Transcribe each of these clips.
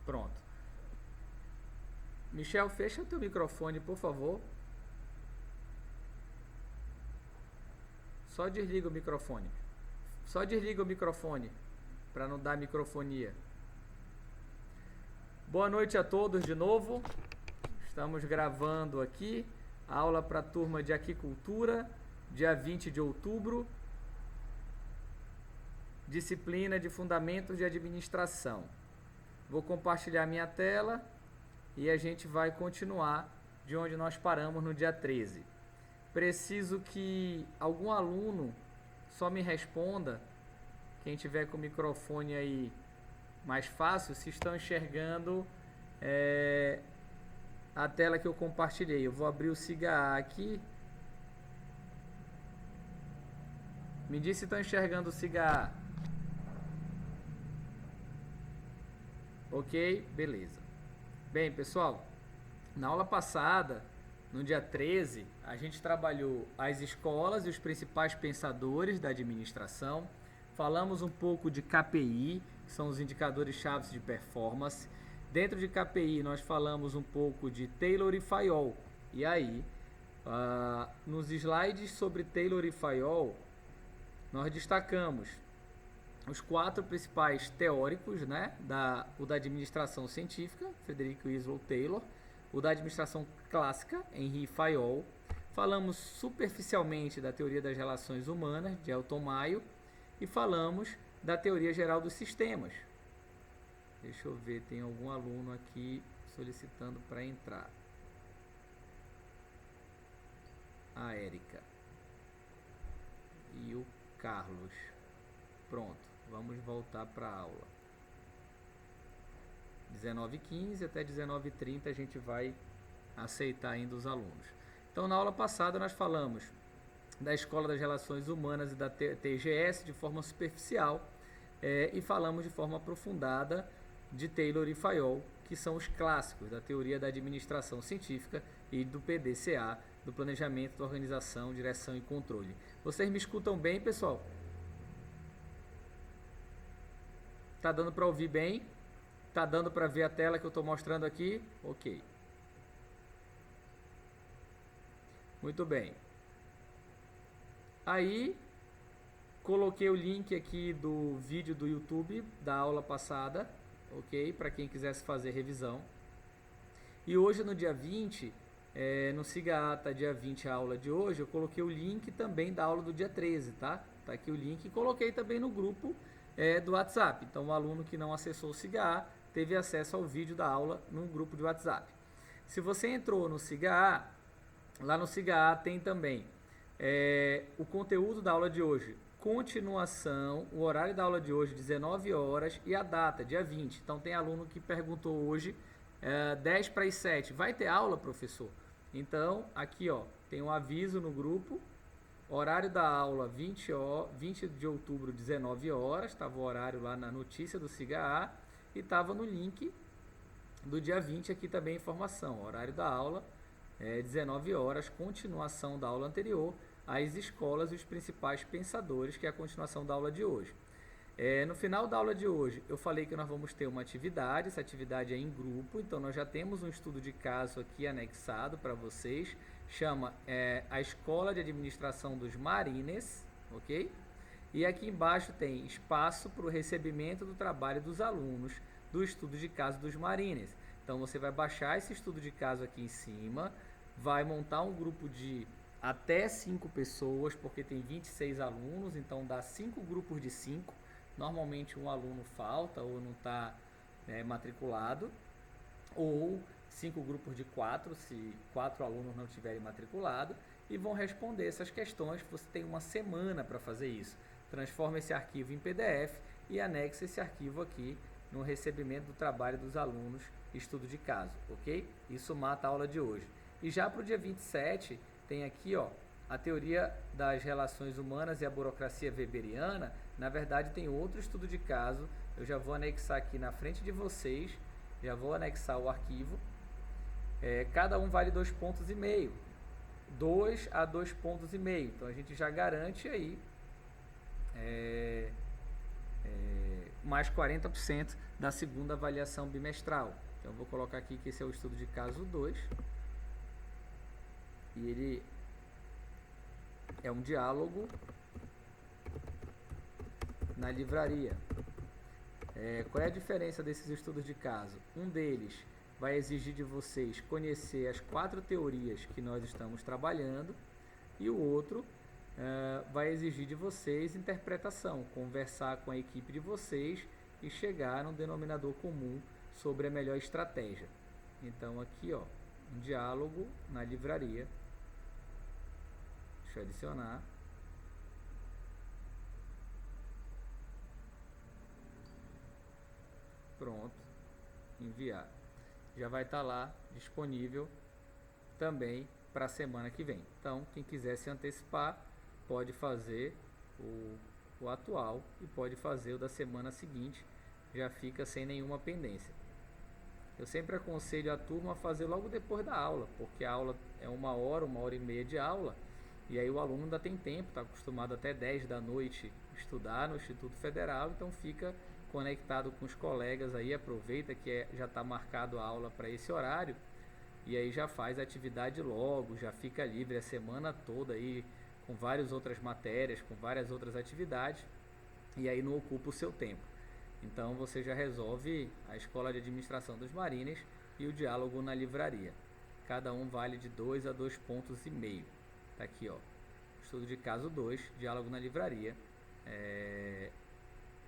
Pronto. Michel, fecha o teu microfone, por favor. Só desliga o microfone. Só desliga o microfone, para não dar microfonia. Boa noite a todos de novo. Estamos gravando aqui a aula para a turma de Aquicultura, dia 20 de outubro. Disciplina de Fundamentos de Administração. Vou compartilhar minha tela e a gente vai continuar de onde nós paramos no dia 13. Preciso que algum aluno só me responda, quem tiver com o microfone aí mais fácil, se estão enxergando a tela que eu compartilhei. Eu vou abrir o SIGA aqui. Me diz se estão enxergando o SIGA. Ok, beleza. Bem, pessoal, na aula passada, no dia 13, a gente trabalhou as escolas e os principais pensadores da administração. Falamos um pouco de KPI, que são os indicadores chaves de performance. Dentro de KPI, nós falamos um pouco de Taylor e Fayol. E aí, nos slides sobre Taylor e Fayol, nós destacamos os 4 principais teóricos, né? O da administração científica, Frederick Winslow Taylor, o da administração clássica, Henri Fayol. Falamos superficialmente da teoria das relações humanas, de Elton Mayo, e falamos da teoria geral dos sistemas. Deixa eu ver, tem algum aluno aqui solicitando para entrar. A Érica e o Carlos. Pronto, vamos voltar para a aula. 19h15 até 19h30 a gente vai aceitar ainda os alunos. Então, na aula passada nós falamos da Escola das Relações Humanas e da TGS de forma superficial e falamos de forma aprofundada de Taylor e Fayol, que são os clássicos da teoria da administração científica e do PDCA, do planejamento, da organização, direção e controle. Vocês me escutam bem, pessoal? Tá dando para ouvir bem? Tá dando para ver a tela que eu estou mostrando aqui? Ok. Muito bem. Aí, coloquei o link aqui do vídeo do YouTube da aula passada, ok? Para quem quisesse fazer revisão. E hoje, no dia 20, no SIGA Ata, dia 20, a aula de hoje, eu coloquei o link também da aula do dia 13, tá? Tá aqui o link e coloquei também no grupo do WhatsApp. Então, o aluno que não acessou o SIGA teve acesso ao vídeo da aula no grupo de WhatsApp. Se você entrou no SIGA, lá no SIGA tem também o conteúdo da aula de hoje, continuação, o horário da aula de hoje, 19 horas, e a data, dia 20. Então, tem aluno que perguntou hoje, 10 para as 7, vai ter aula, professor? Então, aqui ó, tem um aviso no grupo, horário da aula 20 de outubro, 19 horas, estava o horário lá na notícia do SIGA e estava no link do dia 20 aqui também a informação, horário da aula 19 horas, continuação da aula anterior, as escolas e os principais pensadores, que é a continuação da aula de hoje. No final da aula de hoje, eu falei que nós vamos ter uma atividade, essa atividade é em grupo, então nós já temos um estudo de caso aqui anexado para vocês, chama a Escola de Administração dos Marines, ok? E aqui embaixo tem espaço para o recebimento do trabalho dos alunos do estudo de caso dos Marines. Então você vai baixar esse estudo de caso aqui em cima, vai montar um grupo de até 5 pessoas, porque tem 26 alunos, então dá 5 grupos de 5. Normalmente um aluno falta ou não está matriculado, ou 5 grupos de 4, se 4 alunos não tiverem matriculado, e vão responder essas questões. Você tem uma semana para fazer isso. Transforma esse arquivo em PDF e anexa esse arquivo aqui no recebimento do trabalho dos alunos, estudo de caso, ok? Isso mata a aula de hoje. E já para o dia 27, tem aqui ó, a teoria das relações humanas e a burocracia weberiana. Na verdade, tem outro estudo de caso, eu já vou anexar aqui na frente de vocês, já vou anexar o arquivo. Cada um vale 2,5 pontos, 2 a 2,5 pontos, então a gente já garante aí mais 40% da segunda avaliação bimestral. Então, eu vou colocar aqui que esse é o estudo de caso 2. E ele é um diálogo na livraria. Qual é a diferença desses estudos de caso? Um deles vai exigir de vocês conhecer as 4 teorias que nós estamos trabalhando, e o outro vai exigir de vocês interpretação, conversar com a equipe de vocês e chegar num denominador comum sobre a melhor estratégia. Então aqui, ó, um diálogo na livraria. Deixa eu adicionar. Pronto, enviar. Já vai estar lá disponível também para a semana que vem. Então, quem quiser se antecipar, pode fazer o atual e pode fazer o da semana seguinte, já fica sem nenhuma pendência. Eu sempre aconselho a turma a fazer logo depois da aula, porque a aula é 1 e meia de aula, e aí o aluno ainda tem tempo, está acostumado até 10 da noite estudar no Instituto Federal, então fica conectado com os colegas aí, aproveita que já está marcado a aula para esse horário, e aí já faz a atividade logo, já fica livre a semana toda aí, com várias outras matérias, com várias outras atividades, e aí não ocupa o seu tempo. Então você já resolve a Escola de Administração dos Marines e o diálogo na livraria. Cada um vale de 2 a 2,5 pontos. Tá aqui, ó. Estudo de caso 2, diálogo na livraria,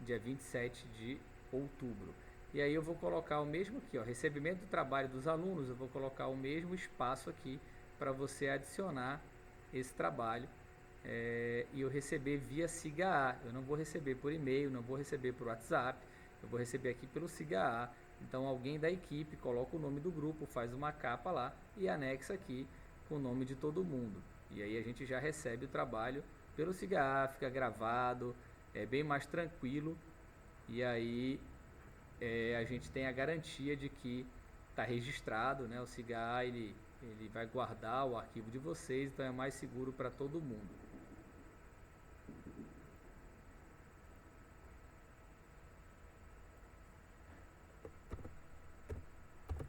dia 27 de outubro. E aí eu vou colocar o mesmo aqui, ó, recebimento do trabalho dos alunos, eu vou colocar o mesmo espaço aqui para você adicionar esse trabalho e eu receber via SIGA-A. Eu não vou receber por e-mail, não vou receber por WhatsApp, eu vou receber aqui pelo SIGA-A. Então alguém da equipe coloca o nome do grupo, faz uma capa lá e anexa aqui com o nome de todo mundo. E aí a gente já recebe o trabalho pelo SIGA-A, fica gravado, é bem mais tranquilo, e aí a gente tem a garantia de que está registrado, né? O SIGA-A ele vai guardar o arquivo de vocês, então é mais seguro para todo mundo.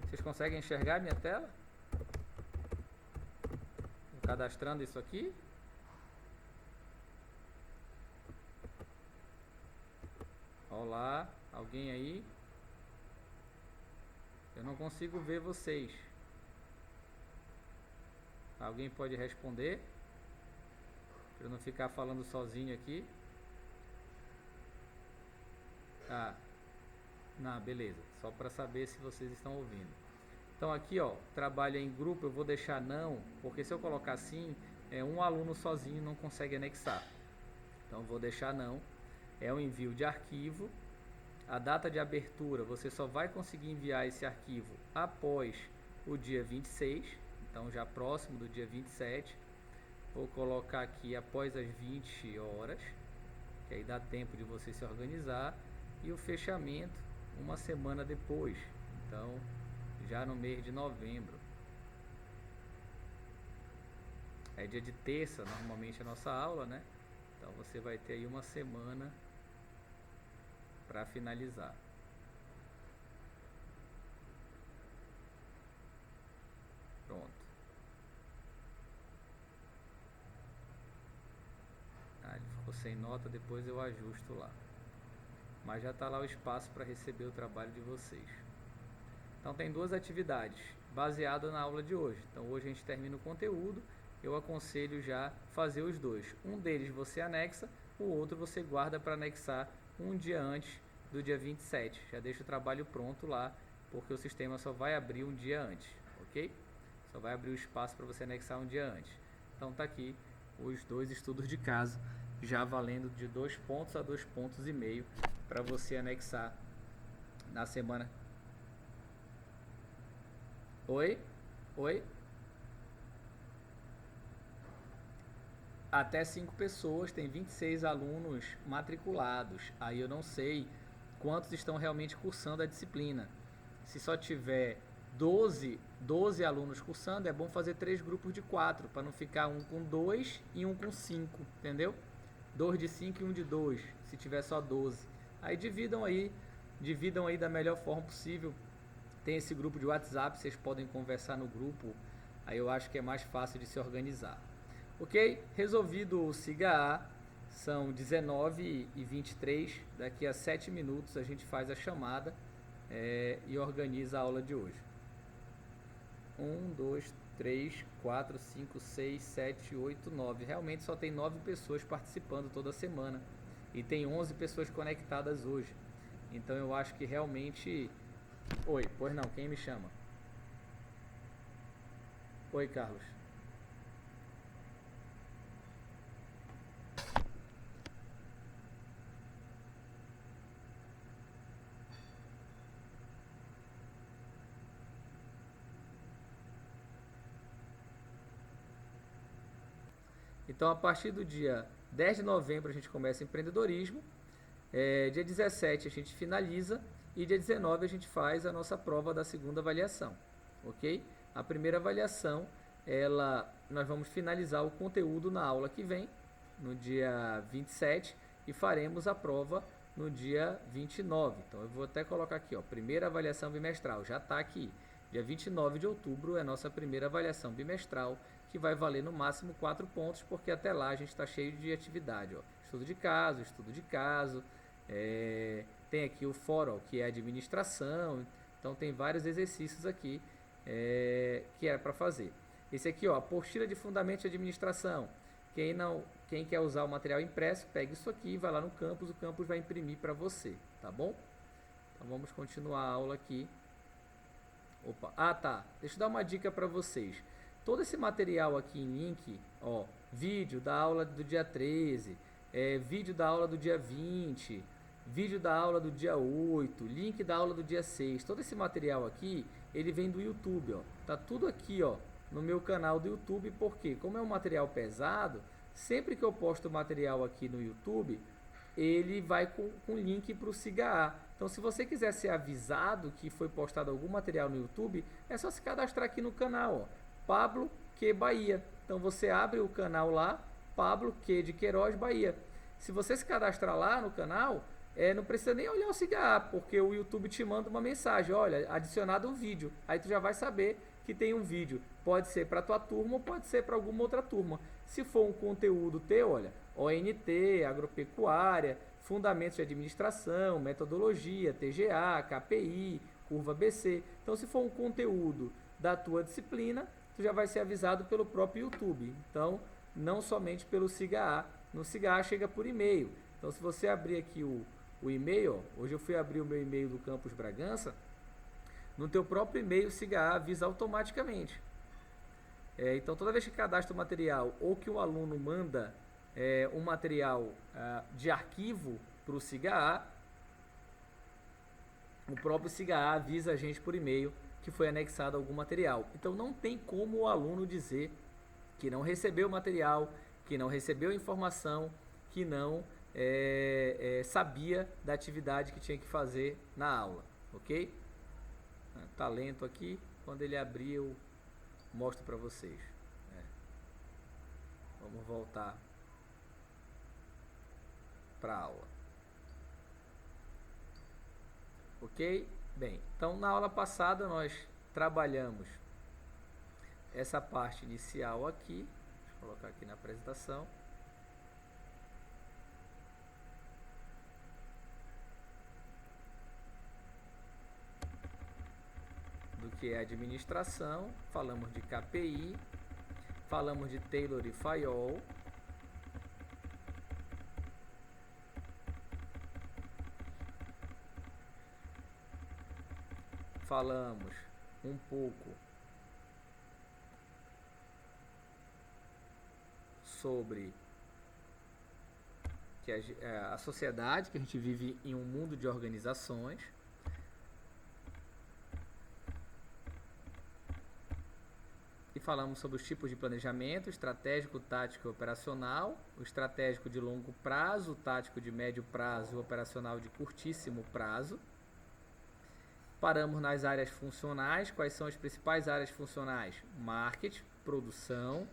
Vocês conseguem enxergar minha tela? Vou cadastrando isso aqui. Olá, alguém aí? Eu não consigo ver vocês. Alguém pode responder? Para eu não ficar falando sozinho aqui. Não, beleza. Só para saber se vocês estão ouvindo. Então aqui, ó, trabalho em grupo, eu vou deixar não, porque se eu colocar assim, um aluno sozinho não consegue anexar. Então eu vou deixar não. É um envio de arquivo. A data de abertura, você só vai conseguir enviar esse arquivo após o dia 26, então já próximo do dia 27. Vou colocar aqui após as 20 horas, que aí dá tempo de você se organizar, e o fechamento uma semana depois, então já no mês de novembro. É dia de terça normalmente a nossa aula, né? Então você vai ter aí uma semana para finalizar. Pronto. Ele ficou sem nota, depois eu ajusto lá. Mas já está lá o espaço para receber o trabalho de vocês. Então tem 2 atividades baseadas na aula de hoje. Então hoje a gente termina o conteúdo. Eu aconselho já fazer os 2. Um deles você anexa, o outro você guarda para anexar um dia antes do dia 27. Já deixa o trabalho pronto lá, porque o sistema só vai abrir um dia antes, ok? Só vai abrir o espaço para você anexar um dia antes. Então tá aqui os 2 estudos de caso, já valendo de 2 pontos a 2,5 pontos para você anexar na semana. Oi? Até 5 pessoas, tem 26 alunos matriculados. Aí eu não sei quantos estão realmente cursando a disciplina. Se só tiver 12 alunos cursando, é bom fazer 3 grupos de 4, para não ficar um com 2 e um com 5, entendeu? 2 de 5 e um de 2, se tiver só 12. Aí dividam aí da melhor forma possível. Tem esse grupo de WhatsApp, vocês podem conversar no grupo, aí eu acho que é mais fácil de se organizar. Ok? Resolvido o SIGA A, são 19h23, daqui a 7 minutos a gente faz a chamada e organiza a aula de hoje. 1, 2, 3, 4, 5, 6, 7, 8, 9. Realmente só tem 9 pessoas participando toda semana e tem 11 pessoas conectadas hoje. Então eu acho que realmente... Oi, pois não, quem me chama? Oi, Carlos. Então, a partir do dia 10 de novembro a gente começa empreendedorismo, dia 17 a gente finaliza e dia 19 a gente faz a nossa prova da segunda avaliação, ok? A primeira avaliação, nós vamos finalizar o conteúdo na aula que vem, no dia 27, e faremos a prova no dia 29. Então, eu vou até colocar aqui, ó, primeira avaliação bimestral, já está aqui. Dia 29 de outubro é a nossa primeira avaliação bimestral, que vai valer no máximo 4 pontos, porque até lá a gente está cheio de atividade. Ó. Estudo de caso, tem aqui o fórum, que é administração, então tem vários exercícios aqui que era para fazer. Esse aqui, ó, apostila de fundamentos de administração. Quem quer usar o material impresso, pega isso aqui, vai lá no campus, o campus vai imprimir para você, tá bom? Então vamos continuar a aula aqui. Opa, tá, deixa eu dar uma dica para vocês. Todo esse material aqui em link, ó, vídeo da aula do dia 13, vídeo da aula do dia 20, vídeo da aula do dia 8, link da aula do dia 6, todo esse material aqui, ele vem do YouTube, ó, tá tudo aqui, ó, no meu canal do YouTube, porque como é um material pesado, sempre que eu posto material aqui no YouTube, ele vai com link para o SIGA A. Então, se você quiser ser avisado que foi postado algum material no YouTube, é só se cadastrar aqui no canal, ó, Pablo Q Bahia. Então você abre o canal lá, Pablo Q de Queiroz Bahia. Se você se cadastrar lá no canal, não precisa nem olhar o SIGA A, porque o YouTube te manda uma mensagem, olha, adicionado um vídeo. Aí tu já vai saber que tem um vídeo. Pode ser para tua turma ou pode ser para alguma outra turma. Se for um conteúdo teu, olha, ONT, agropecuária, fundamentos de administração, metodologia, TGA, KPI, curva BC. Então, se for um conteúdo da tua disciplina, tu já vai ser avisado pelo próprio YouTube. Então, não somente pelo SIGA A. No SIGA A chega por e-mail. Então, se você abrir aqui o e-mail, ó, hoje eu fui abrir o meu e-mail do Campus Bragança, no teu próprio e-mail o SIGA A avisa automaticamente. Então, toda vez que cadastra o material ou que o aluno manda um material de arquivo para o SIGA A, o próprio SIGA A avisa a gente por e-mail que foi anexado algum material. Então não tem como o aluno dizer que não recebeu o material, que não recebeu a informação, que não sabia da atividade que tinha que fazer na aula, ok? Tá lento aqui, quando ele abrir eu mostro para vocês. Vamos voltar para a aula. Ok? Bem, então na aula passada nós trabalhamos essa parte inicial aqui. Deixa eu colocar aqui na apresentação. Do que é administração, falamos de KPI, falamos de Taylor e Fayol. Falamos um pouco sobre que a sociedade, que a gente vive em um mundo de organizações. E falamos sobre os tipos de planejamento, estratégico, tático e operacional, o estratégico de longo prazo, o tático de médio prazo e o operacional de curtíssimo prazo. Paramos nas áreas funcionais. Quais são as principais áreas funcionais? Marketing, produção,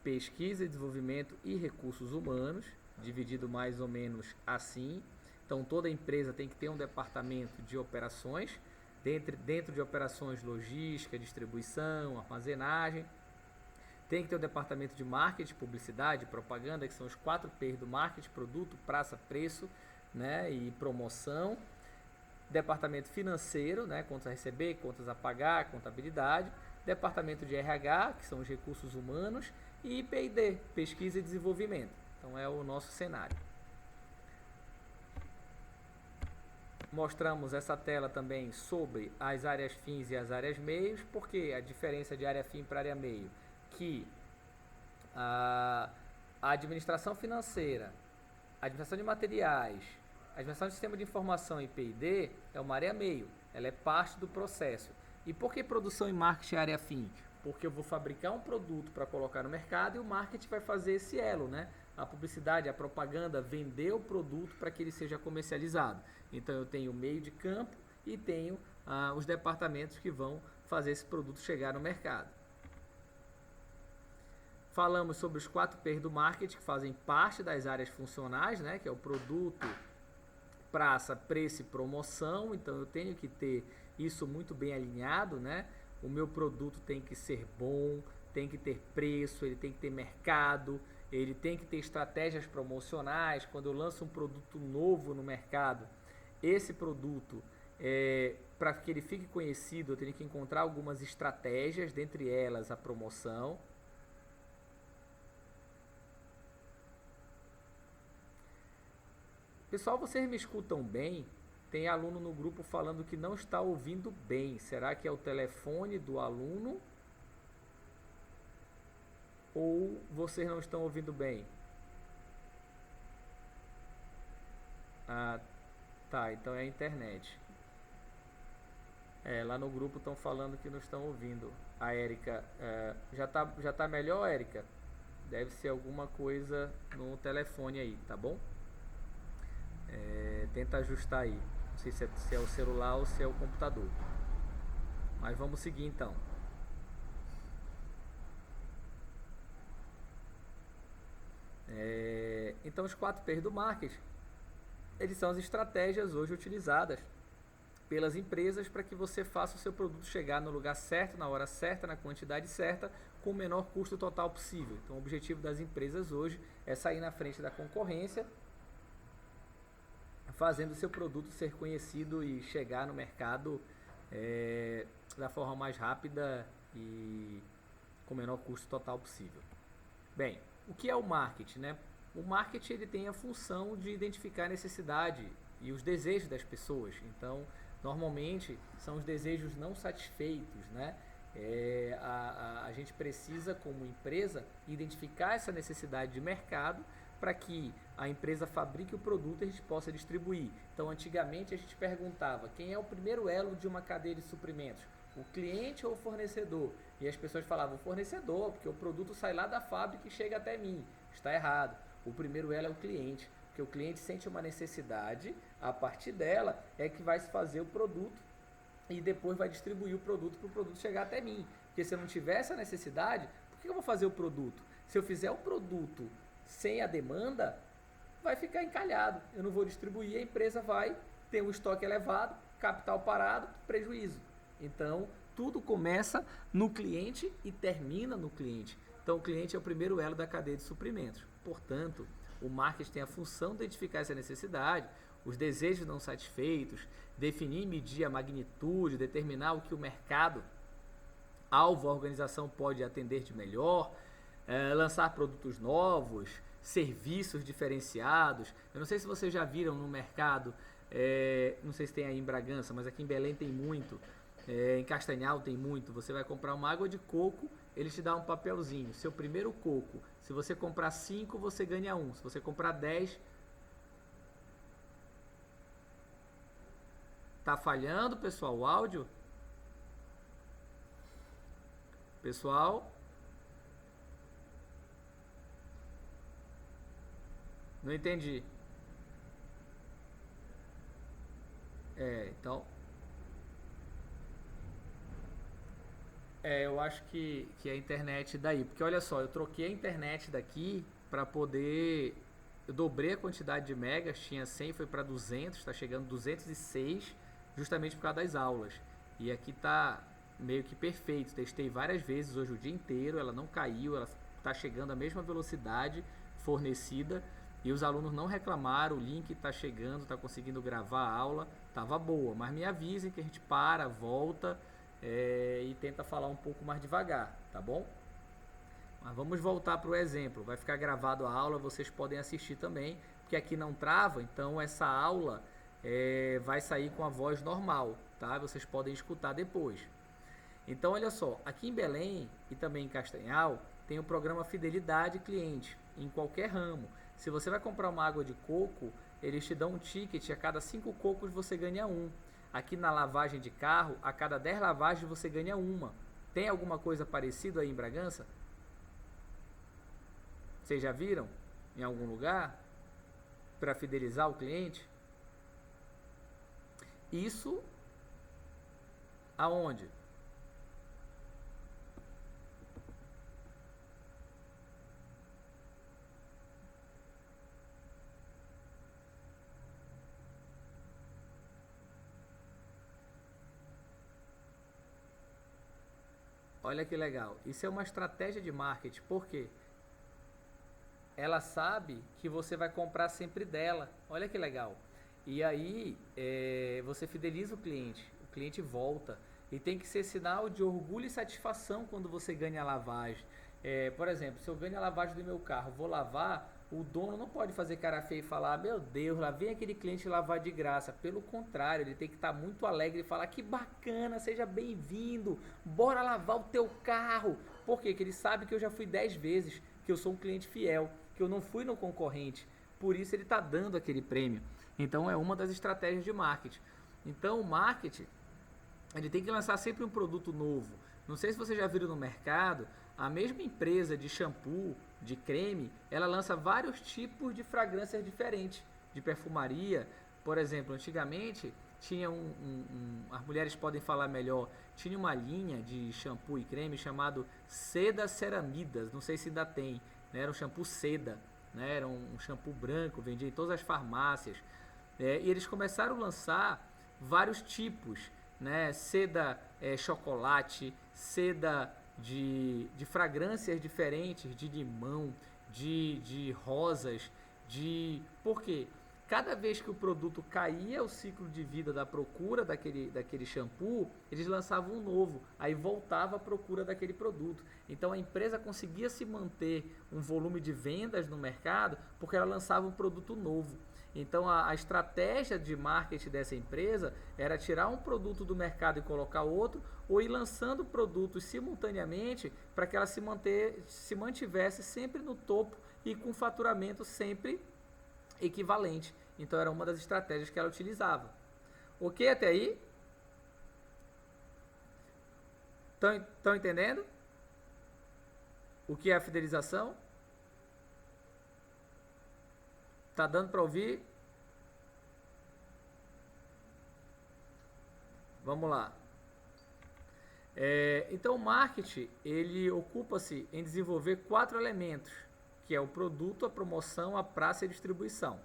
pesquisa e desenvolvimento e recursos humanos, dividido mais ou menos assim. Então toda empresa tem que ter um departamento de operações, dentro de operações logística, distribuição, armazenagem. Tem que ter o departamento de marketing, publicidade, propaganda, que são os 4 P's do marketing: produto, praça, preço, né, e promoção. Departamento financeiro, né, contas a receber, contas a pagar, contabilidade. Departamento de RH, que são os recursos humanos. E P&D, pesquisa e desenvolvimento. Então é o nosso cenário. Mostramos essa tela também sobre as áreas fins e as áreas meios. Porque a diferença de área fim para área meio? Que a administração financeira, a administração de materiais, a administração de sistema de informação e P&D é uma área meio, ela é parte do processo. E por que produção e marketing é área fim? Porque eu vou fabricar um produto para colocar no mercado e o marketing vai fazer esse elo, né? A publicidade, a propaganda, vender o produto para que ele seja comercializado. Então eu tenho o meio de campo e tenho os departamentos que vão fazer esse produto chegar no mercado. Falamos sobre os 4 P's do marketing, que fazem parte das áreas funcionais, né? Que é o produto, praça, preço e promoção. Então eu tenho que ter isso muito bem alinhado, né? O meu produto tem que ser bom, tem que ter preço, ele tem que ter mercado, ele tem que ter estratégias promocionais. Quando eu lanço um produto novo no mercado, esse produto, para que ele fique conhecido, eu tenho que encontrar algumas estratégias, dentre elas a promoção. Pessoal, vocês me escutam bem? Tem aluno no grupo falando que não está ouvindo bem. Será que é o telefone do aluno? Ou vocês não estão ouvindo bem? Ah, tá. Então é a internet. Lá no grupo estão falando que não estão ouvindo. A Érica, já tá melhor, Érica? Deve ser alguma coisa no telefone aí, tá bom? Tenta ajustar aí. Não sei se é o celular ou se é o computador. Mas vamos seguir então. Então os 4 P's do marketing, eles são as estratégias hoje utilizadas pelas empresas para que você faça o seu produto chegar no lugar certo, na hora certa, na quantidade certa, com o menor custo total possível. Então o objetivo das empresas hoje é sair na frente da concorrência, fazendo o seu produto ser conhecido e chegar no mercado da forma mais rápida e com o menor custo total possível. Bem, o que é o marketing, né? O marketing ele tem a função de identificar a necessidade e os desejos das pessoas. Então, normalmente são os desejos não satisfeitos, né? A gente precisa, como empresa, identificar essa necessidade de mercado para que a empresa fabrique o produto e a gente possa distribuir. Então, antigamente a gente perguntava quem é o primeiro elo de uma cadeia de suprimentos, o cliente ou o fornecedor? E as pessoas falavam o fornecedor, porque o produto sai lá da fábrica e chega até mim. Está errado. O primeiro elo é o cliente, porque o cliente sente uma necessidade, a partir dela é que vai se fazer o produto e depois vai distribuir o produto para o produto chegar até mim. Porque se eu não tiver essa necessidade, por que eu vou fazer o produto? Se eu fizer o produto sem a demanda, vai ficar encalhado. Eu não vou distribuir, a empresa vai ter um estoque elevado, capital parado, prejuízo. Então, tudo começa no cliente e termina no cliente. Então, o cliente é o primeiro elo da cadeia de suprimentos. Portanto, o marketing tem a função de identificar essa necessidade, os desejos não satisfeitos, definir e medir a magnitude, determinar o que o mercado, alvo, a organização pode atender de melhor, lançar produtos novos, serviços diferenciados. Eu não sei se vocês já viram no mercado, não sei se tem aí em Bragança, mas aqui em Belém tem muito, em Castanhal tem muito. Você vai comprar uma água de coco, eles te dão um papelzinho, seu primeiro coco, se você comprar 5, você ganha 1, se você comprar 10, tá falhando, pessoal, o áudio? Pessoal? Não entendi. Então... eu acho que é a internet daí. Porque olha só, eu troquei a internet daqui para poder eu dobrei a quantidade de megas, tinha 100, foi para 200, está chegando 206, justamente por causa das aulas. E aqui tá meio que perfeito, testei várias vezes hoje o dia inteiro, ela não caiu, ela está chegando à mesma velocidade fornecida e os alunos não reclamaram, o link está chegando, está conseguindo gravar a aula, estava boa, mas me avisem que a gente para, volta e tenta falar um pouco mais devagar, tá bom? Mas vamos voltar para o exemplo, vai ficar gravado a aula, vocês podem assistir também, porque aqui não trava, então essa aula vai sair com a voz normal, tá? Vocês podem escutar depois. Então olha só, aqui em Belém e também em Castanhal tem o programa Fidelidade Cliente, em qualquer ramo. Se você vai comprar uma água de coco, eles te dão um ticket, a cada 5 cocos você ganha um. Aqui na lavagem de carro, a cada 10 lavagens você ganha uma. Tem alguma coisa parecida aí em Bragança? Vocês já viram em algum lugar para fidelizar o cliente? Isso aonde? Olha que legal. Isso é uma estratégia de marketing. Por quê? Ela sabe que você vai comprar sempre dela. Olha que legal. E aí você fideliza o cliente volta. E tem que ser sinal de orgulho e satisfação quando você ganha a lavagem. Por exemplo, se eu ganho a lavagem do meu carro, vou lavar, o dono não pode fazer cara feia e falar: meu Deus, lá vem aquele cliente lavar de graça. Pelo contrário, ele tem que estar muito alegre e falar: que bacana, seja bem-vindo, bora lavar o teu carro. Por quê? Porque ele sabe que eu já fui 10 vezes, que eu sou um cliente fiel, que eu não fui no concorrente. Por isso ele está dando aquele prêmio. Então é uma das estratégias de marketing. Então o marketing, ele tem que lançar sempre um produto novo. Não sei se vocês já viram no mercado, a mesma empresa de shampoo, de creme, ela lança vários tipos de fragrâncias diferentes, de perfumaria. Por exemplo, antigamente tinha as mulheres podem falar melhor, tinha uma linha de shampoo e creme chamado Seda Ceramidas, não sei se ainda tem, né? Era um shampoo seda, né? Era um shampoo branco, vendia em todas as farmácias. E eles começaram a lançar vários tipos, né? Seda chocolate, seda de fragrâncias diferentes, de limão, de rosas, Por quê? Cada vez que o produto caía o ciclo de vida da procura daquele shampoo, eles lançavam um novo, aí voltava a procura daquele produto. Então a empresa conseguia se manter um volume de vendas no mercado porque ela lançava um produto novo. Então a estratégia de marketing dessa empresa era tirar um produto do mercado e colocar outro, ou ir lançando produtos simultaneamente para que ela se mantivesse sempre no topo e com faturamento sempre equivalente. Então era uma das estratégias que ela utilizava. Ok até aí? Estão entendendo? O que é a fidelização? Tá dando para ouvir? Vamos lá. Então o marketing, ele ocupa-se em desenvolver 4 elementos, que é o produto, a promoção, a praça e a distribuição.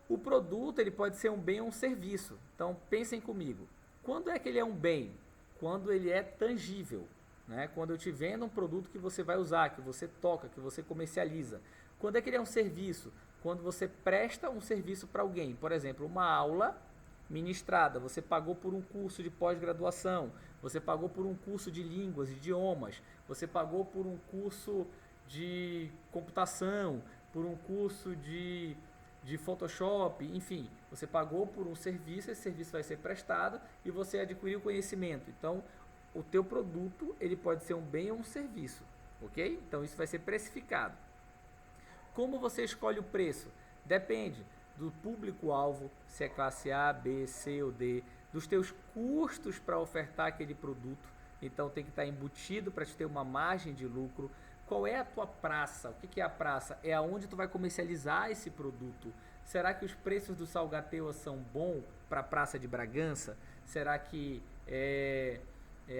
O produto, ele pode ser um bem ou um serviço. Então pensem comigo. Quando é que ele é um bem? Quando ele é tangível, né? Quando eu te vendo um produto que você vai usar, que você toca, que você comercializa. Quando é que ele é um serviço? Quando você presta um serviço para alguém, por exemplo, uma aula ministrada, você pagou por um curso de pós-graduação, você pagou por um curso de línguas, idiomas, você pagou por um curso de computação, por um curso de Photoshop, enfim, você pagou por um serviço, esse serviço vai ser prestado e você adquiriu conhecimento. Então, o teu produto, ele pode ser um bem ou um serviço, ok? Então, isso vai ser precificado. Como você escolhe o preço? Depende do público-alvo, se é classe A, B, C ou D, dos teus custos para ofertar aquele produto. Então tem que estar embutido para te ter uma margem de lucro. Qual é a tua praça? O que é a praça? É aonde tu vai comercializar esse produto. Será que os preços do Salgateua são bons para a Praça de Bragança? Será que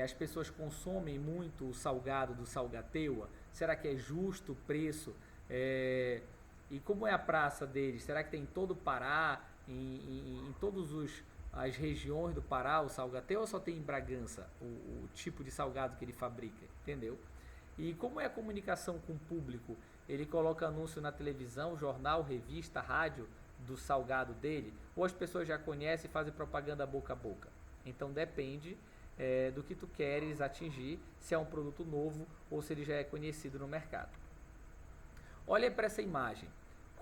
as pessoas consomem muito o salgado do Salgateua? Será que é justo o preço E como é a praça deles? Será que tem em todo o Pará, em todas as regiões do Pará, o salgateiro, ou só tem em Bragança o tipo de salgado que ele fabrica? Entendeu? E como é a comunicação com o público? Ele coloca anúncio na televisão, jornal, revista, rádio do salgado dele? Ou as pessoas já conhecem e fazem propaganda boca a boca? Então depende do que tu queres atingir, se é um produto novo ou se ele já é conhecido no mercado. Olhem para essa imagem,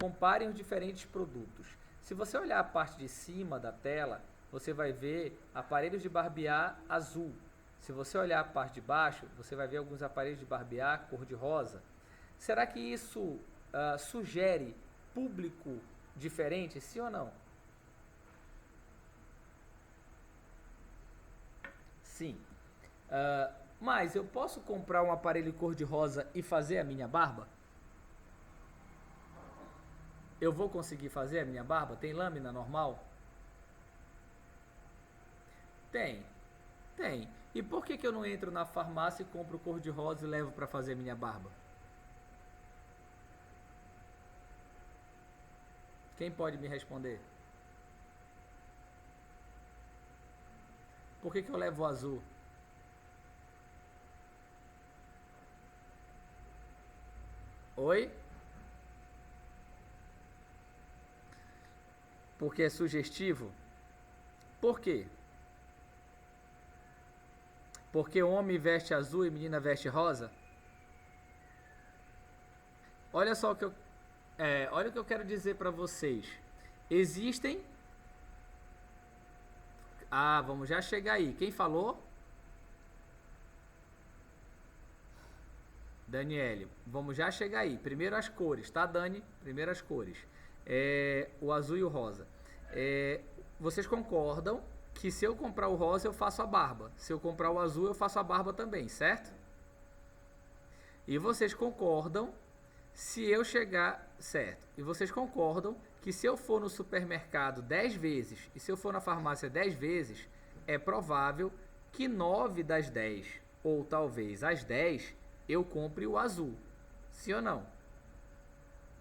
comparem os diferentes produtos. Se você olhar a parte de cima da tela, você vai ver aparelhos de barbear azul. Se você olhar a parte de baixo, você vai ver alguns aparelhos de barbear cor-de-rosa. Será que isso sugere público diferente, sim ou não? Sim. Mas eu posso comprar um aparelho cor-de-rosa e fazer a minha barba? Eu vou conseguir fazer a minha barba? Tem lâmina normal? Tem, tem. E por que eu não entro na farmácia e compro cor-de-rosa e levo para fazer a minha barba? Quem pode me responder? Por que eu levo o azul? Oi? Porque é sugestivo? Por quê? Porque homem veste azul e menina veste rosa? Olha só o que olha o que eu quero dizer para vocês. Existem. Ah, vamos já chegar aí. Quem falou? Daniele, vamos já chegar aí. Primeiro as cores, tá, Dani? Primeiro as cores. O azul e o rosa. Vocês concordam que se eu comprar o rosa eu faço a barba? Se eu comprar o azul eu faço a barba também, certo? E vocês concordam se eu chegar. Certo. E vocês concordam que se eu for no supermercado 10 vezes e se eu for na farmácia 10 vezes, é provável que 9 das 10, ou talvez as 10, eu compre o azul. Sim ou não?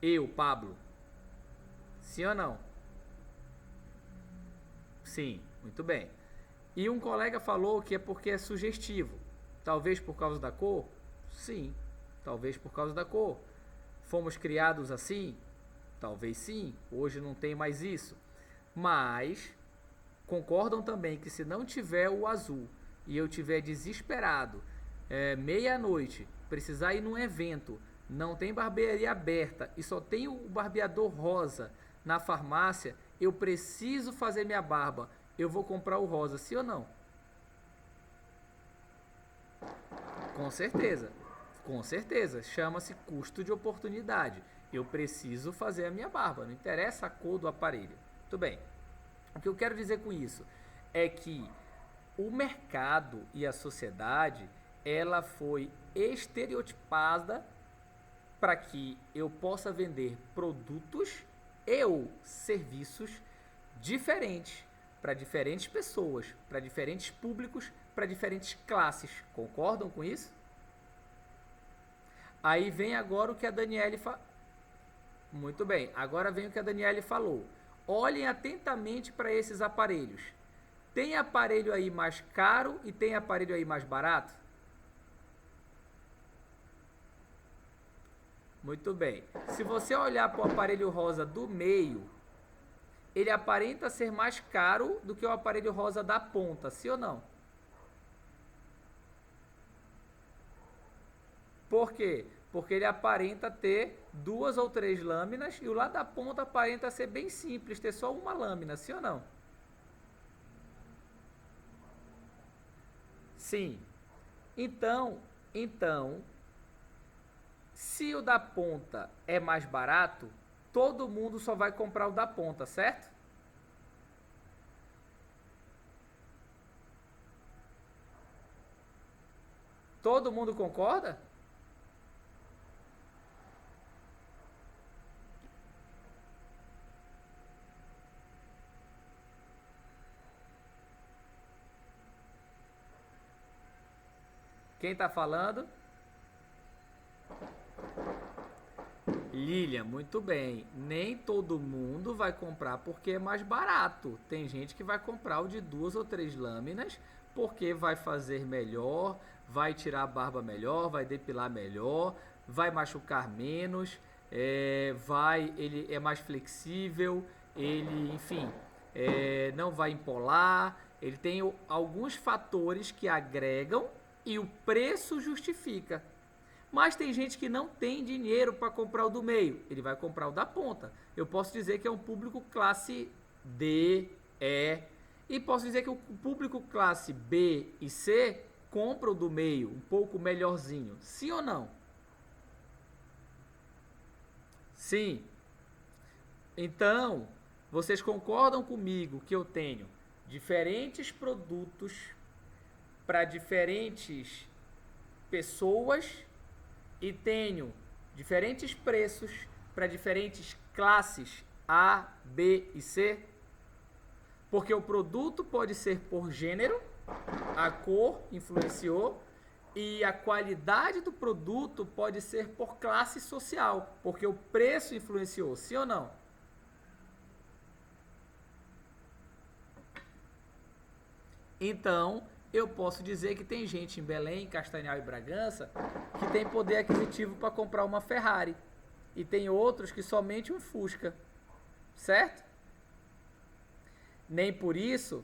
Eu, Pablo. Sim ou não? Sim, muito bem. E um colega falou que é porque é sugestivo. Talvez por causa da cor? Sim, talvez por causa da cor. Fomos criados assim? Talvez sim, hoje não tem mais isso. Mas concordam também que se não tiver o azul e eu tiver desesperado, meia-noite, precisar ir num evento, não tem barbearia aberta e só tem o barbeador rosa na farmácia, eu preciso fazer minha barba, eu vou comprar o rosa, sim ou não? Com certeza, com certeza. Chama-se custo de oportunidade. Eu preciso fazer a minha barba, não interessa a cor do aparelho. Tudo bem. O que eu quero dizer com isso é que o mercado e a sociedade ela foi estereotipada para que eu possa vender produtos e ou serviços diferentes para diferentes pessoas, para diferentes públicos, para diferentes classes. Concordam com isso? Aí vem agora o que a Daniele Muito bem, agora vem o que a Daniele falou. Olhem atentamente para esses aparelhos. Tem aparelho aí mais caro e tem aparelho aí mais barato? Muito bem. Se você olhar para o aparelho rosa do meio, ele aparenta ser mais caro do que o aparelho rosa da ponta, sim ou não? Por quê? Porque ele aparenta ter duas ou três lâminas e o lado da ponta aparenta ser bem simples, ter só uma lâmina, sim ou não? Sim. Então, se o da ponta é mais barato, todo mundo só vai comprar o da ponta, certo? Todo mundo concorda? Quem está falando? Lilian, muito bem. Nem todo mundo vai comprar porque é mais barato. Tem gente que vai comprar o de 2 ou 3 lâminas porque vai fazer melhor, vai tirar a barba melhor, vai depilar melhor, vai machucar menos, ele é mais flexível, ele, enfim, não vai empolar. Ele tem alguns fatores que agregam e o preço justifica. Mas tem gente que não tem dinheiro para comprar o do meio, ele vai comprar o da ponta. Eu posso dizer que é um público classe D, E, e posso dizer que o público classe B e C compra o do meio, um pouco melhorzinho. Sim ou não? Sim. Então, vocês concordam comigo que eu tenho diferentes produtos para diferentes pessoas e tenho diferentes preços para diferentes classes A, B e C? Porque o produto pode ser por gênero, a cor influenciou, e a qualidade do produto pode ser por classe social, porque o preço influenciou, sim ou não? Então, eu posso dizer que tem gente em Belém, Castanhal e Bragança que tem poder aquisitivo para comprar uma Ferrari. E tem outros que somente um Fusca. Certo? Nem por isso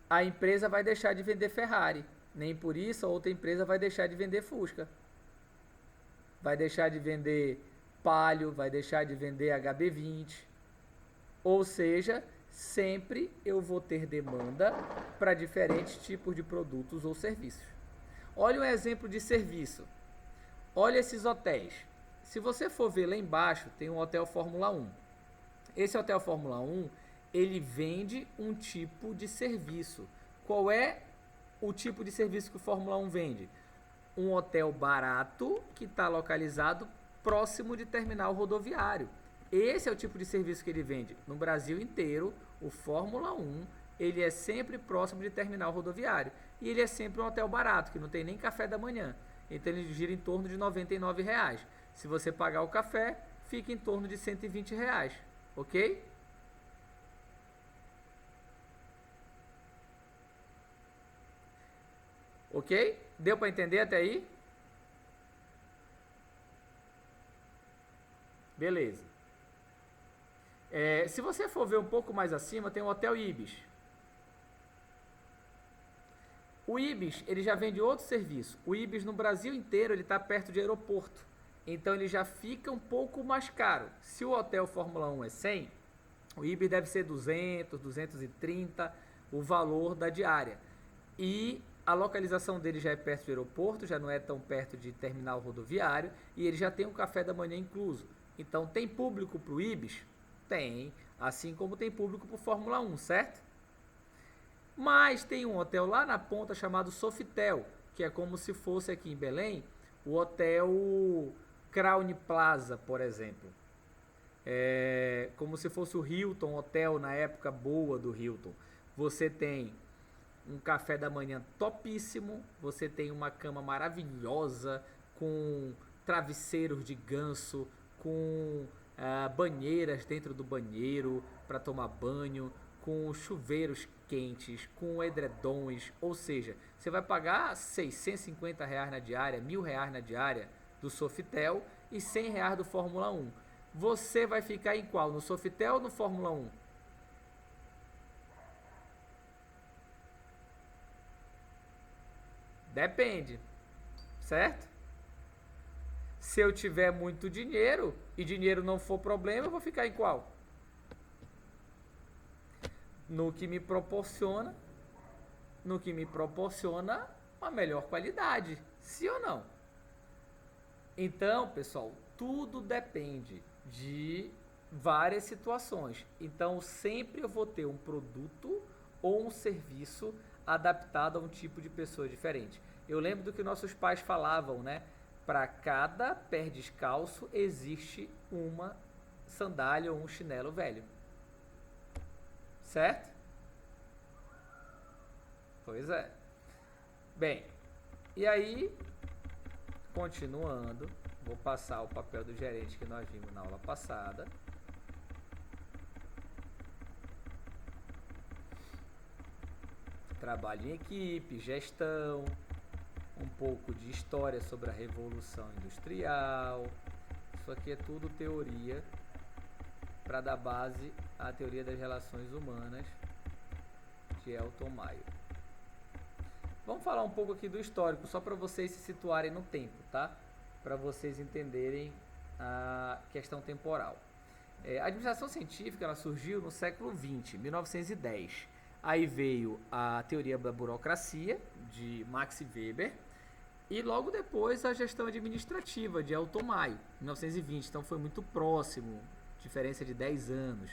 a empresa vai deixar de vender Ferrari. Nem por isso a outra empresa vai deixar de vender Fusca. Vai deixar de vender Palio, vai deixar de vender HB20. Ou seja, sempre eu vou ter demanda para diferentes tipos de produtos ou serviços. Olha um exemplo de serviço. Olha esses hotéis. Se você for ver lá embaixo, tem um hotel Fórmula 1. Esse hotel Fórmula 1, ele vende um tipo de serviço. Qual é o tipo de serviço que o Fórmula 1 vende? Um hotel barato que está localizado próximo de terminal rodoviário. Esse é o tipo de serviço que ele vende. No Brasil inteiro, o Fórmula 1, ele é sempre próximo de terminal rodoviário. E ele é sempre um hotel barato, que não tem nem café da manhã. Então ele gira em torno de R$ 99. Se você pagar o café, fica em torno de R$ 120. Ok? Ok? Deu para entender até aí? Beleza. Se você for ver um pouco mais acima, tem o Hotel Ibis. O Ibis, ele já vende outro serviço. O Ibis no Brasil inteiro, ele está perto de aeroporto. Então ele já fica um pouco mais caro. Se o hotel Fórmula 1 é 100, o Ibis deve ser 200, 230 o valor da diária. E a localização dele já é perto do aeroporto, já não é tão perto de terminal rodoviário, e ele já tem um café da manhã incluso. Então tem público para o Ibis? Tem, assim como tem público para o Fórmula 1, certo? Mas tem um hotel lá na ponta chamado Sofitel, que é como se fosse aqui em Belém o Hotel Crown Plaza, por exemplo. É como se fosse o Hilton Hotel na época boa do Hilton. Você tem um café da manhã topíssimo, você tem uma cama maravilhosa com travesseiros de ganso, com banheiras dentro do banheiro para tomar banho, com chuveiros quentes, com edredons, ou seja, você vai pagar R$ 650 na diária, R$ 1.000 na diária do Sofitel e R$ 100 do Fórmula 1. Você vai ficar em qual? No Sofitel ou no Fórmula 1? Depende, certo? Se eu tiver muito dinheiro e dinheiro não for problema, eu vou ficar em qual? No que me proporciona uma melhor qualidade, sim ou não? Então, pessoal, tudo depende de várias situações. Então, sempre eu vou ter um produto ou um serviço adaptado a um tipo de pessoa diferente. Eu lembro do que nossos pais falavam, né? Para cada pé descalço existe uma sandália ou um chinelo velho. Certo? Pois é. Bem, e aí, continuando, vou passar o papel do gerente que nós vimos na aula passada. Trabalho em equipe, gestão, um pouco de história sobre a Revolução Industrial. Isso aqui é tudo teoria para dar base à teoria das relações humanas de Elton Maio. Vamos falar um pouco aqui do histórico, só para vocês se situarem no tempo, tá? Para vocês entenderem a questão temporal. A administração científica ela surgiu no século XX, 1910. Aí veio a teoria da burocracia, de Max Weber, e logo depois a gestão administrativa, de Elton Maio, 1920. Então foi muito próximo, diferença de 10 anos.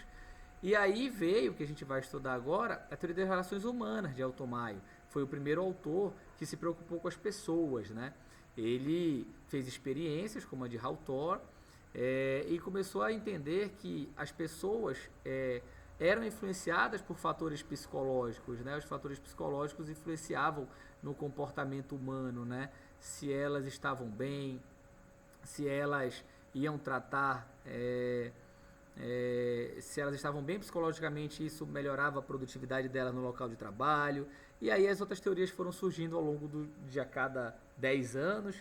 E aí veio, que a gente vai estudar agora, a teoria das relações humanas, de Elton Maio. Foi o primeiro autor que se preocupou com as pessoas, né? Ele fez experiências, como a de Hawthorne, e começou a entender que as pessoas eram influenciadas por fatores psicológicos, né? Os fatores psicológicos influenciavam no comportamento humano, né? Se elas estavam bem, se elas iam tratar, se elas estavam bem psicologicamente, isso melhorava a produtividade delas no local de trabalho. E aí as outras teorias foram surgindo ao longo de a cada 10 anos,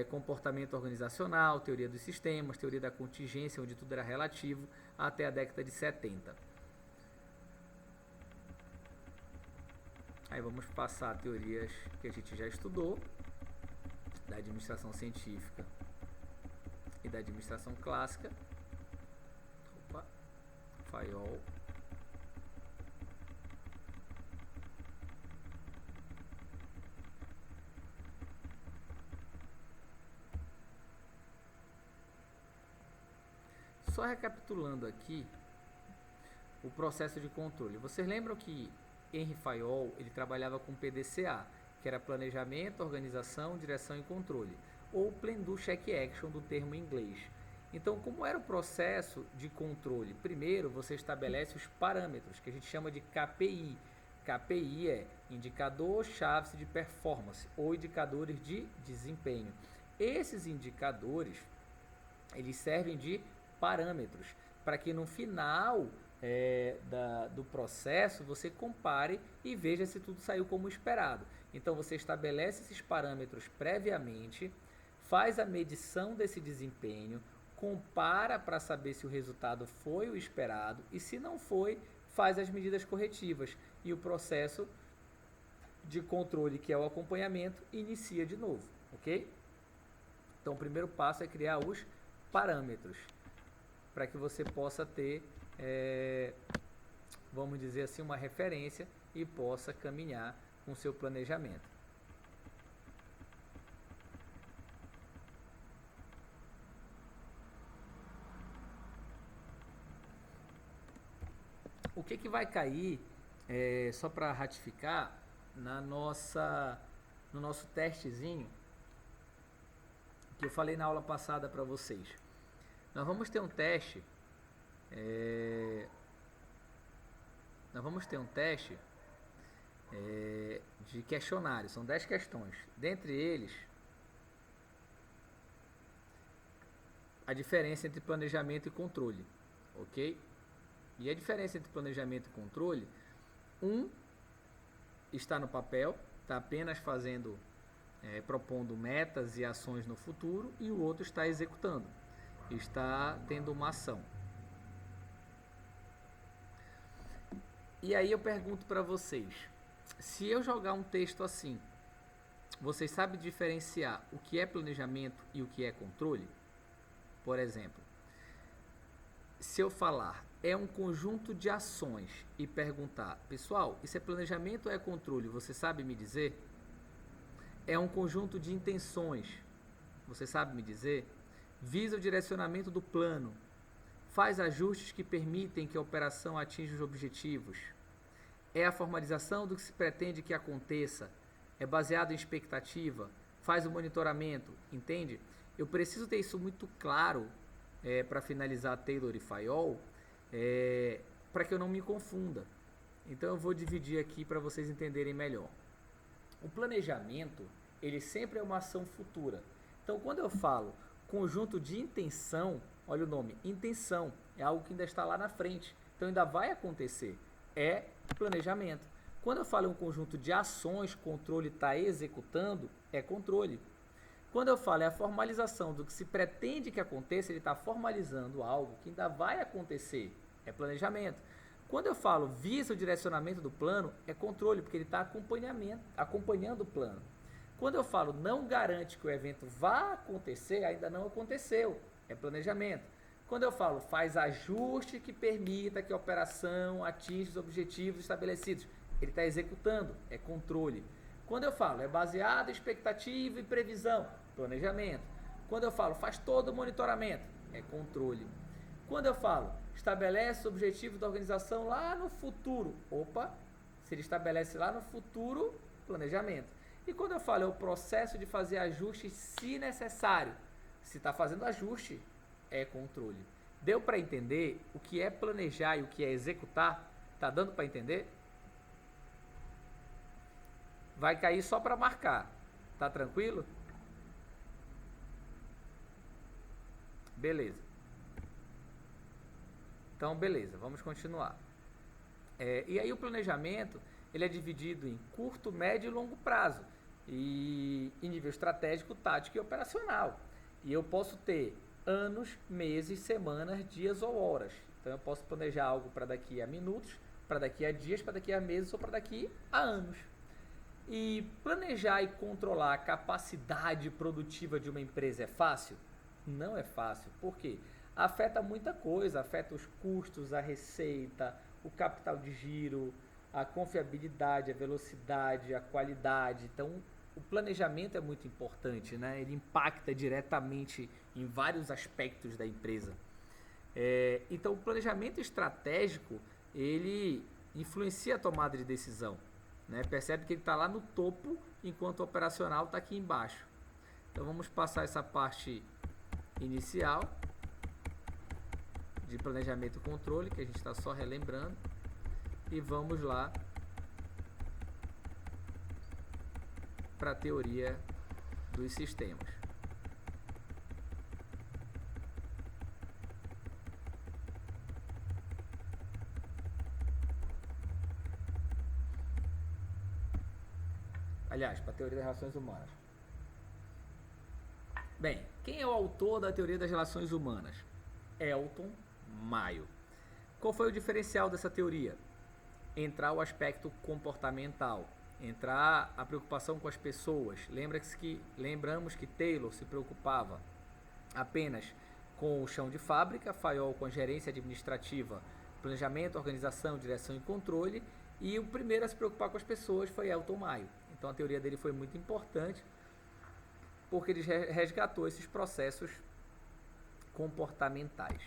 comportamento organizacional, teoria dos sistemas, teoria da contingência, onde tudo era relativo, até a década de 70. Aí vamos passar teorias que a gente já estudou, da administração científica e da administração clássica. Fayol. Só recapitulando aqui o processo de controle. Vocês lembram que Henry Fayol ele trabalhava com PDCA, que era planejamento, organização, direção e controle, ou Plan Do Check Action do termo em inglês. Então, como era o processo de controle? Primeiro, você estabelece os parâmetros, que a gente chama de KPI. KPI é indicador-chave de performance, ou indicadores de desempenho. Esses indicadores, eles servem de parâmetros, para que no final do processo você compare e veja se tudo saiu como esperado. Então você estabelece esses parâmetros previamente, faz a medição desse desempenho, compara para saber se o resultado foi o esperado e se não foi, faz as medidas corretivas e o processo de controle, que é o acompanhamento, inicia de novo, ok? Então o primeiro passo é criar os parâmetros para que você possa ter, vamos dizer assim, uma referência e possa caminhar com o seu planejamento. O que vai cair, só para ratificar, no nosso testezinho que eu falei na aula passada para vocês. Nós vamos ter um teste, de questionário, são 10 questões. Dentre eles, a diferença entre planejamento e controle, ok? E a diferença entre planejamento e controle, um está no papel, está apenas propondo metas e ações no futuro, e o outro está executando, está tendo uma ação. E aí eu pergunto para vocês, se eu jogar um texto assim, vocês sabem diferenciar o que é planejamento e o que é controle? Por exemplo, se eu falar é um conjunto de ações e perguntar, pessoal, isso é planejamento ou é controle? Você sabe me dizer? É um conjunto de intenções, você sabe me dizer? Visa o direcionamento do plano, faz ajustes que permitem que a operação atinja os objetivos, é a formalização do que se pretende que aconteça, é baseado em expectativa, faz o monitoramento, entende? Eu preciso ter isso muito claro para finalizar Taylor e Fayol, para que eu não me confunda. Então eu vou dividir aqui para vocês entenderem melhor. O planejamento, ele sempre é uma ação futura. Então quando eu falo Conjunto de intenção, olha o nome, intenção, é algo que ainda está lá na frente, então ainda vai acontecer, é planejamento. Quando eu falo em um conjunto de ações, controle está executando, é controle. Quando eu falo é a formalização do que se pretende que aconteça, ele está formalizando algo que ainda vai acontecer, é planejamento. Quando eu falo visa o direcionamento do plano, é controle, porque ele está acompanhando o plano. Quando eu falo não garante que o evento vá acontecer, ainda não aconteceu, é planejamento. Quando eu falo faz ajuste que permita que a operação atinja os objetivos estabelecidos, ele está executando, é controle. Quando eu falo é baseado em expectativa e previsão, planejamento. Quando eu falo faz todo o monitoramento, é controle. Quando eu falo estabelece o objetivo da organização lá no futuro, opa, se ele estabelece lá no futuro, planejamento. E quando eu falo é o processo de fazer ajustes se necessário, se está fazendo ajuste, é controle. Deu para entender o que é planejar e o que é executar? Tá dando para entender? Vai cair só para marcar. Tá tranquilo? Beleza. Então, beleza, vamos continuar. E aí o planejamento, ele é dividido em curto, médio e longo prazo. E em nível estratégico, tático e operacional. E eu posso ter anos, meses, semanas, dias ou horas. Então eu posso planejar algo para daqui a minutos, para daqui a dias, para daqui a meses ou para daqui a anos. E planejar e controlar a capacidade produtiva de uma empresa é fácil? Não é fácil. Por quê? Afeta muita coisa, afeta os custos, a receita, o capital de giro, a confiabilidade, a velocidade, a qualidade. Então, o planejamento é muito importante, né? Ele impacta diretamente em vários aspectos da empresa. Então, o planejamento estratégico, ele influencia a tomada de decisão, né? Percebe que ele está lá no topo, enquanto o operacional está aqui embaixo. Então, vamos passar essa parte inicial de planejamento e controle, que a gente está só relembrando, e vamos lá para a teoria dos sistemas. Aliás, para a teoria das relações humanas. Bem, quem é o autor da teoria das relações humanas? Elton Mayo. Qual foi o diferencial dessa teoria? Entrar o aspecto comportamental, entrar a preocupação com as pessoas. Lembramos que Taylor se preocupava apenas com o chão de fábrica, Fayol com a gerência administrativa, planejamento, organização, direção e controle, e o primeiro a se preocupar com as pessoas foi Elton Mayo. Então a teoria dele foi muito importante, porque ele resgatou esses processos comportamentais.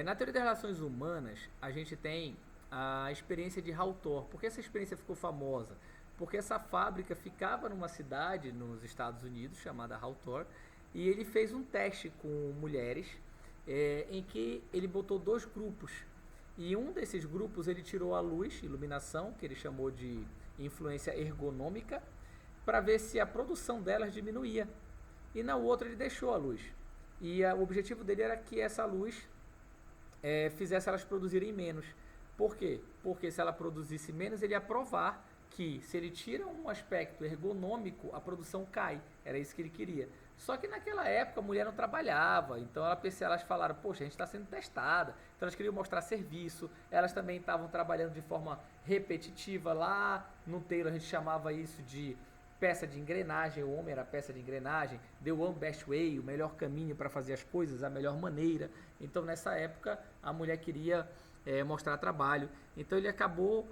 Na teoria das relações humanas, a gente tem a experiência de Hawthorne. Por que essa experiência ficou famosa? Porque essa fábrica ficava numa cidade nos Estados Unidos, chamada Hawthorne, e ele fez um teste com mulheres, em que ele botou 2 grupos. E um desses grupos ele tirou a luz, iluminação, que ele chamou de influência ergonômica, para ver se a produção delas diminuía. E na outra ele deixou a luz. E o objetivo dele era que essa luz fizesse elas produzirem menos. Por quê? Porque se ela produzisse menos, ele ia provar que se ele tira um aspecto ergonômico, a produção cai. Era isso que ele queria. Só que naquela época a mulher não trabalhava, então elas falaram, poxa, a gente está sendo testada. Então elas queriam mostrar serviço, elas também estavam trabalhando de forma repetitiva. Lá no Taylor a gente chamava isso de peça de engrenagem, o homem era peça de engrenagem, the one best way, o melhor caminho para fazer as coisas, a melhor maneira. Então nessa época a mulher queria mostrar trabalho, então ele acabou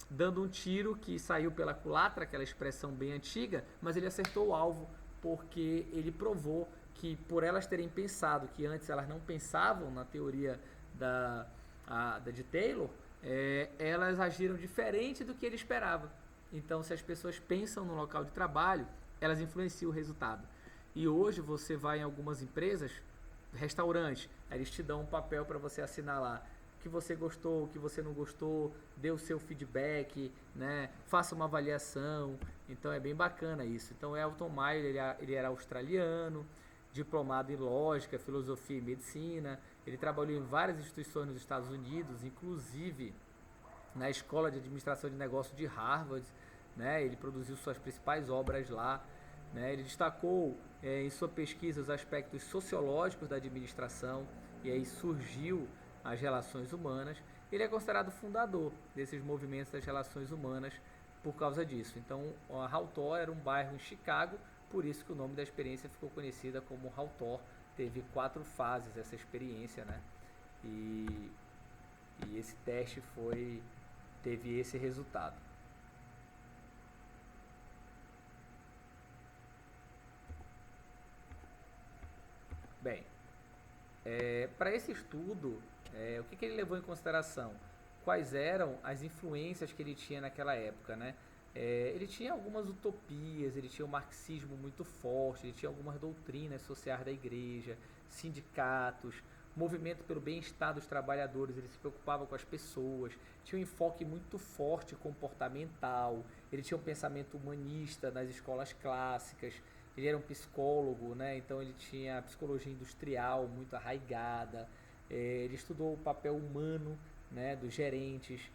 dando um tiro que saiu pela culatra, aquela expressão bem antiga, mas ele acertou o alvo, porque ele provou que por elas terem pensado que antes elas não pensavam na teoria de Taylor, elas agiram diferente do que ele esperava. Então, se as pessoas pensam no local de trabalho, elas influenciam o resultado. E hoje você vai em algumas empresas, restaurantes, eles te dão um papel para você assinar lá. que você gostou, o que você não gostou, dê o seu feedback, né? Faça uma avaliação. Então é bem bacana isso. Então Elton Mayer, ele era australiano, diplomado em lógica, filosofia e medicina. Ele trabalhou em várias instituições nos Estados Unidos, inclusive na Escola de Administração de Negócios de Harvard, né? Ele produziu suas principais obras lá, né? Ele destacou em sua pesquisa os aspectos sociológicos da administração e aí surgiu as relações humanas. Ele é considerado fundador desses movimentos das relações humanas por causa disso. Então, Hall Thor era um bairro em Chicago, por isso que o nome da experiência ficou conhecida como Hall Thor. Teve 4 fases essa experiência, né? E, e esse teste teve esse resultado. Bem, para esse estudo, o que ele levou em consideração? Quais eram as influências que ele tinha naquela época, né? Ele tinha algumas utopias, ele tinha o marxismo muito forte, ele tinha algumas doutrinas sociais da igreja, sindicatos, movimento pelo bem-estar dos trabalhadores, ele se preocupava com as pessoas, tinha um enfoque muito forte comportamental, ele tinha um pensamento humanista nas escolas clássicas, ele era um psicólogo, né? Então ele tinha a psicologia industrial muito arraigada, ele estudou o papel humano, né, dos gerentes,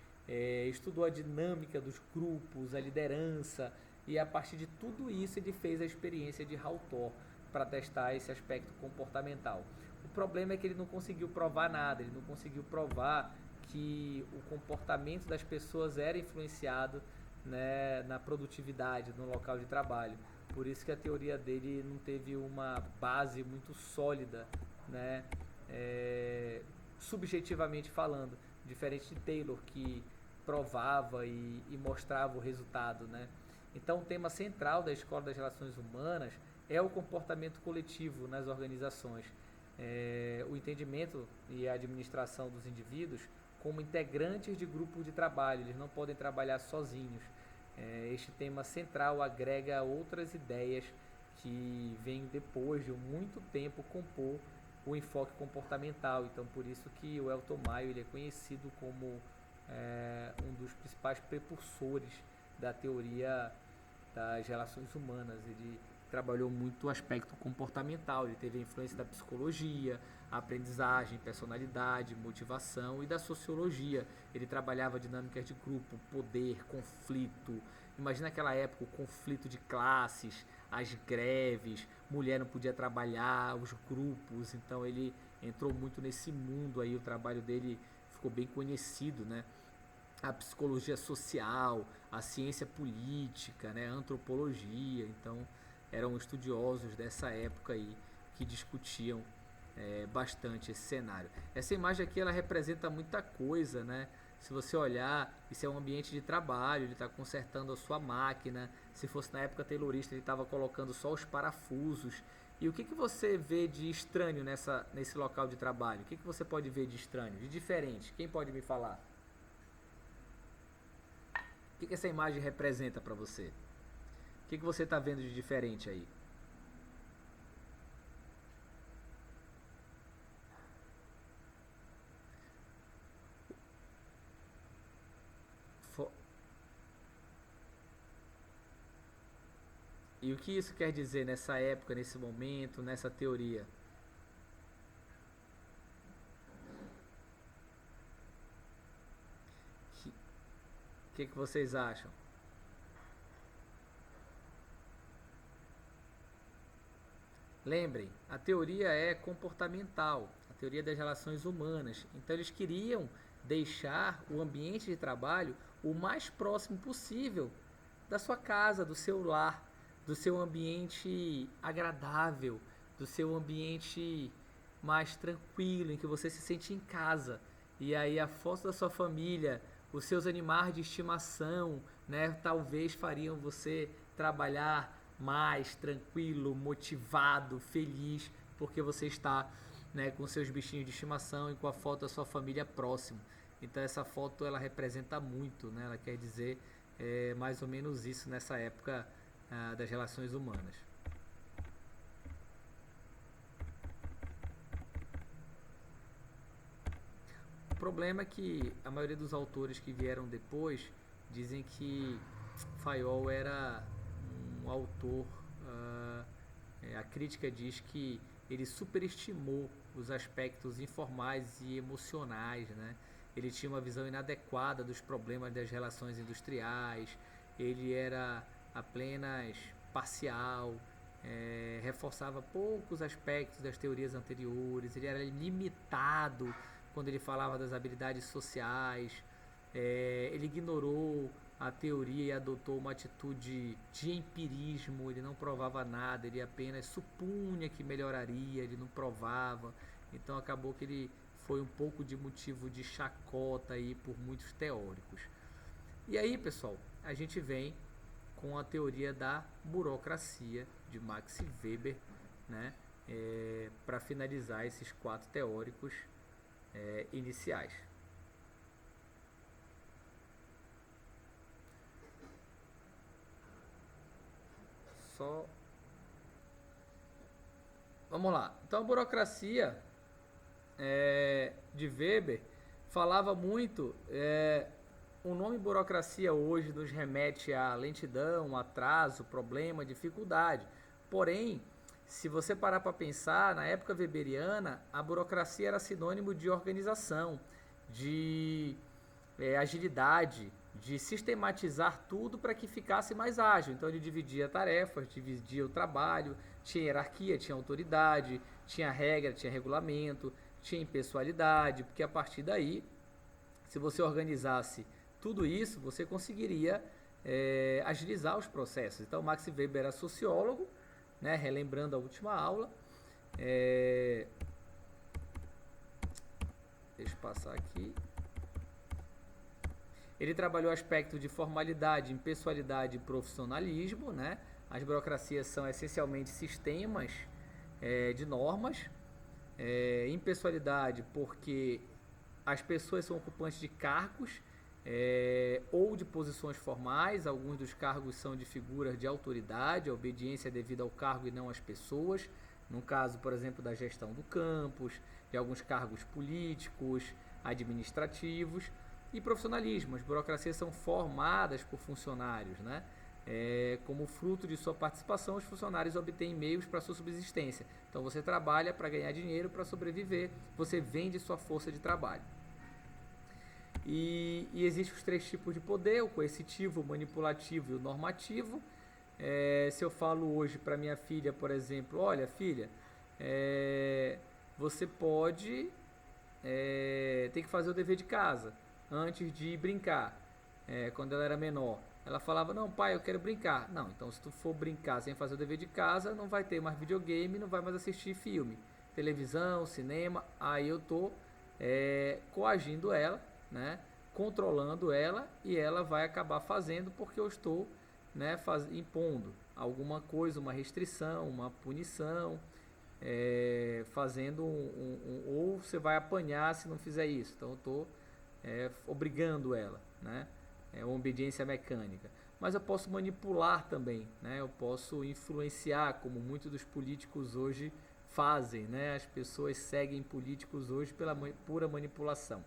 estudou a dinâmica dos grupos, a liderança, e a partir de tudo isso ele fez a experiência de Hall Thor para testar esse aspecto comportamental. O problema é que ele não conseguiu provar nada, ele não conseguiu provar que o comportamento das pessoas era influenciado, né, na produtividade, no local de trabalho. Por isso que a teoria dele não teve uma base muito sólida, né, subjetivamente falando, diferente de Taylor, que provava e mostrava o resultado, né? Então, o tema central da Escola das Relações Humanas é o comportamento coletivo nas organizações, o entendimento e a administração dos indivíduos como integrantes de grupos de trabalho, eles não podem trabalhar sozinhos. Este tema central agrega outras ideias que vêm depois de muito tempo compor o enfoque comportamental. Então, por isso que o Elton Mayo ele é conhecido como um dos principais precursores da teoria das relações humanas. Ele trabalhou muito o aspecto comportamental, ele teve a influência da psicologia, a aprendizagem, personalidade, motivação e da sociologia. Ele trabalhava dinâmicas de grupo, poder, conflito. Imagina aquela época, o conflito de classes, as greves, mulher não podia trabalhar, os grupos. Então ele entrou muito nesse mundo aí, o trabalho dele ficou bem conhecido, né? A psicologia social, a ciência política, né? A antropologia. Então eram estudiosos dessa época aí que discutiam bastante esse cenário. Essa imagem aqui ela representa muita coisa, né? Se você olhar, isso é um ambiente de trabalho, ele está consertando a sua máquina. Se fosse na época taylorista, ele estava colocando só os parafusos. E o que você vê de estranho nesse local de trabalho? O que você pode ver de estranho, de diferente? Quem pode me falar? O que essa imagem representa para você? O que você está vendo de diferente aí? E o que isso quer dizer nessa época, nesse momento, nessa teoria? O que vocês acham? Lembrem, a teoria é comportamental, a teoria das relações humanas. Então eles queriam deixar o ambiente de trabalho o mais próximo possível da sua casa, do seu lar, do seu ambiente agradável, do seu ambiente mais tranquilo, em que você se sente em casa. E aí a foto da sua família, os seus animais de estimação, né, talvez fariam você trabalhar mais tranquilo, motivado, feliz, porque você está, né, com seus bichinhos de estimação e com a foto da sua família próximo. Então essa foto ela representa muito, né? Ela quer dizer mais ou menos isso nessa época das relações humanas. O problema é que a maioria dos autores que vieram depois dizem que Fayol era um autor, a crítica diz que ele superestimou os aspectos informais e emocionais, né? Ele tinha uma visão inadequada dos problemas das relações industriais, ele era apenas parcial, reforçava poucos aspectos das teorias anteriores, ele era limitado quando ele falava das habilidades sociais, ele ignorou a teoria e adotou uma atitude de empirismo, ele não provava nada, ele apenas supunha que melhoraria, ele não provava, então acabou que ele foi um pouco de motivo de chacota aí por muitos teóricos. E aí, pessoal, a gente vem com a teoria da burocracia de Max Weber, né, para finalizar esses 4 teóricos iniciais. Vamos lá. Então a burocracia de Weber falava muito. O nome burocracia hoje nos remete a lentidão, atraso, problema, dificuldade. Porém, se você parar para pensar, na época weberiana, a burocracia era sinônimo de organização, de agilidade, de sistematizar tudo para que ficasse mais ágil. Então ele dividia tarefas, dividia o trabalho, tinha hierarquia, tinha autoridade, tinha regra, tinha regulamento, tinha impessoalidade, porque a partir daí, se você organizasse tudo isso, você conseguiria agilizar os processos. Então Max Weber era sociólogo, né, relembrando a última aula. Deixa eu passar aqui. Ele trabalhou aspectos de formalidade, impessoalidade e profissionalismo, né? As burocracias são essencialmente sistemas de normas. Impessoalidade porque as pessoas são ocupantes de cargos ou de posições formais. Alguns dos cargos são de figuras de autoridade, a obediência é devida ao cargo e não às pessoas. No caso, por exemplo, da gestão do campus, de alguns cargos políticos, administrativos. E profissionalismo, as burocracias são formadas por funcionários, né? Como fruto de sua participação, os funcionários obtêm meios para sua subsistência. Então você trabalha para ganhar dinheiro, para sobreviver, você vende sua força de trabalho. E existem os 3 tipos de poder: o coercitivo, o manipulativo e o normativo. Se eu falo hoje para minha filha, por exemplo, olha filha, você pode ter que fazer o dever de casa antes de brincar. Quando ela era menor, ela falava: não pai, eu quero brincar. Não, então se tu for brincar sem fazer o dever de casa, não vai ter mais videogame, não vai mais assistir filme, televisão, cinema. Aí eu tô coagindo ela, né, controlando ela, e ela vai acabar fazendo porque eu estou, né, impondo alguma coisa, uma restrição, uma punição, fazendo ou você vai apanhar se não fizer isso. Então eu estou obrigando ela, né? Uma obediência mecânica. Mas eu posso manipular também, né? Eu posso influenciar, como muitos dos políticos hoje fazem, né? As pessoas seguem políticos hoje pela pura manipulação.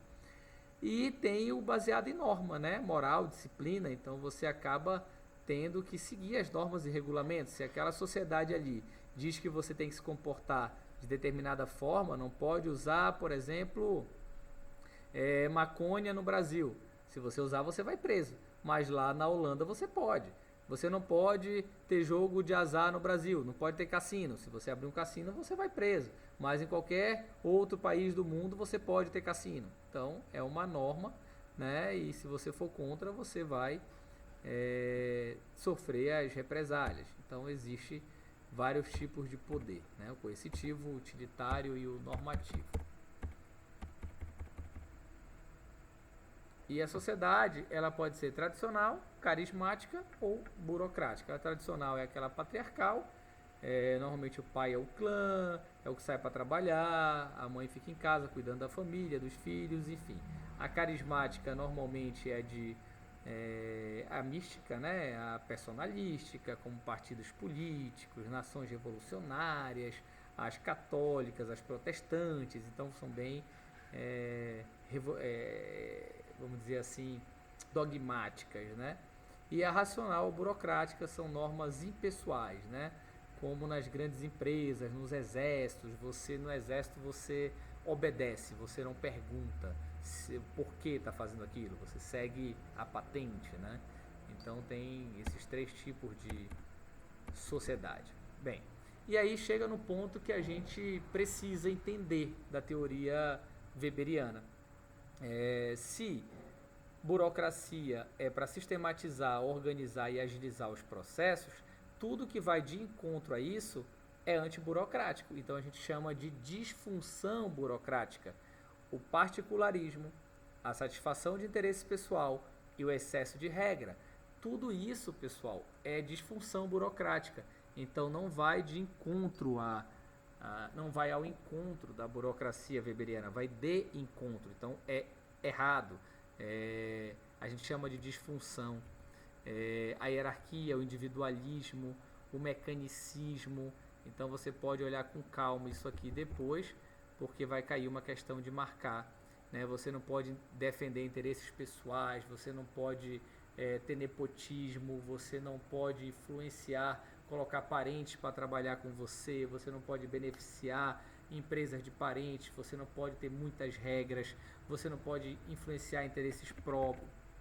E tem o baseado em norma, né? Moral, disciplina. Então você acaba tendo que seguir as normas e regulamentos. Se aquela sociedade ali diz que você tem que se comportar de determinada forma, não pode usar, por exemplo, maconha no Brasil. Se você usar, você vai preso. Mas lá na Holanda você pode. Você não pode ter jogo de azar no Brasil, não pode ter cassino. Se você abrir um cassino, você vai preso. Mas em qualquer outro país do mundo você pode ter cassino. Então é uma norma, né? E se você for contra, você vai sofrer as represálias. Então existe vários tipos de poder, né? O coercitivo, o utilitário e o normativo. E a sociedade, ela pode ser tradicional, carismática ou burocrática. A tradicional é aquela patriarcal, normalmente o pai é o clã, é o que sai para trabalhar, a mãe fica em casa cuidando da família, dos filhos, enfim. A carismática normalmente é a mística, né? A personalística, como partidos políticos, nações revolucionárias, as católicas, as protestantes, então são bem vamos dizer assim, dogmáticas, né? E a racional ou burocrática são normas impessoais, né? Como nas grandes empresas, nos exércitos, no exército você obedece, você não pergunta por que está fazendo aquilo, você segue a patente, né? Então tem esses três tipos de sociedade. Bem, e aí chega no ponto que a gente precisa entender da teoria weberiana. Se burocracia é para sistematizar, organizar e agilizar os processos, tudo que vai de encontro a isso é antiburocrático. Então a gente chama de disfunção burocrática. O particularismo, a satisfação de interesse pessoal e o excesso de regra. Tudo isso, pessoal, é disfunção burocrática. Então não vai de encontro não vai ao encontro da burocracia weberiana, vai de encontro. Então é errado. A gente chama de disfunção. A hierarquia, o individualismo, o mecanicismo. Então você pode olhar com calma isso aqui depois, porque vai cair uma questão de marcar, né? Você não pode defender interesses pessoais, você não pode ter nepotismo, você não pode influenciar, colocar parentes para trabalhar com você, você não pode beneficiar empresas de parentes, você não pode ter muitas regras, você não pode influenciar interesses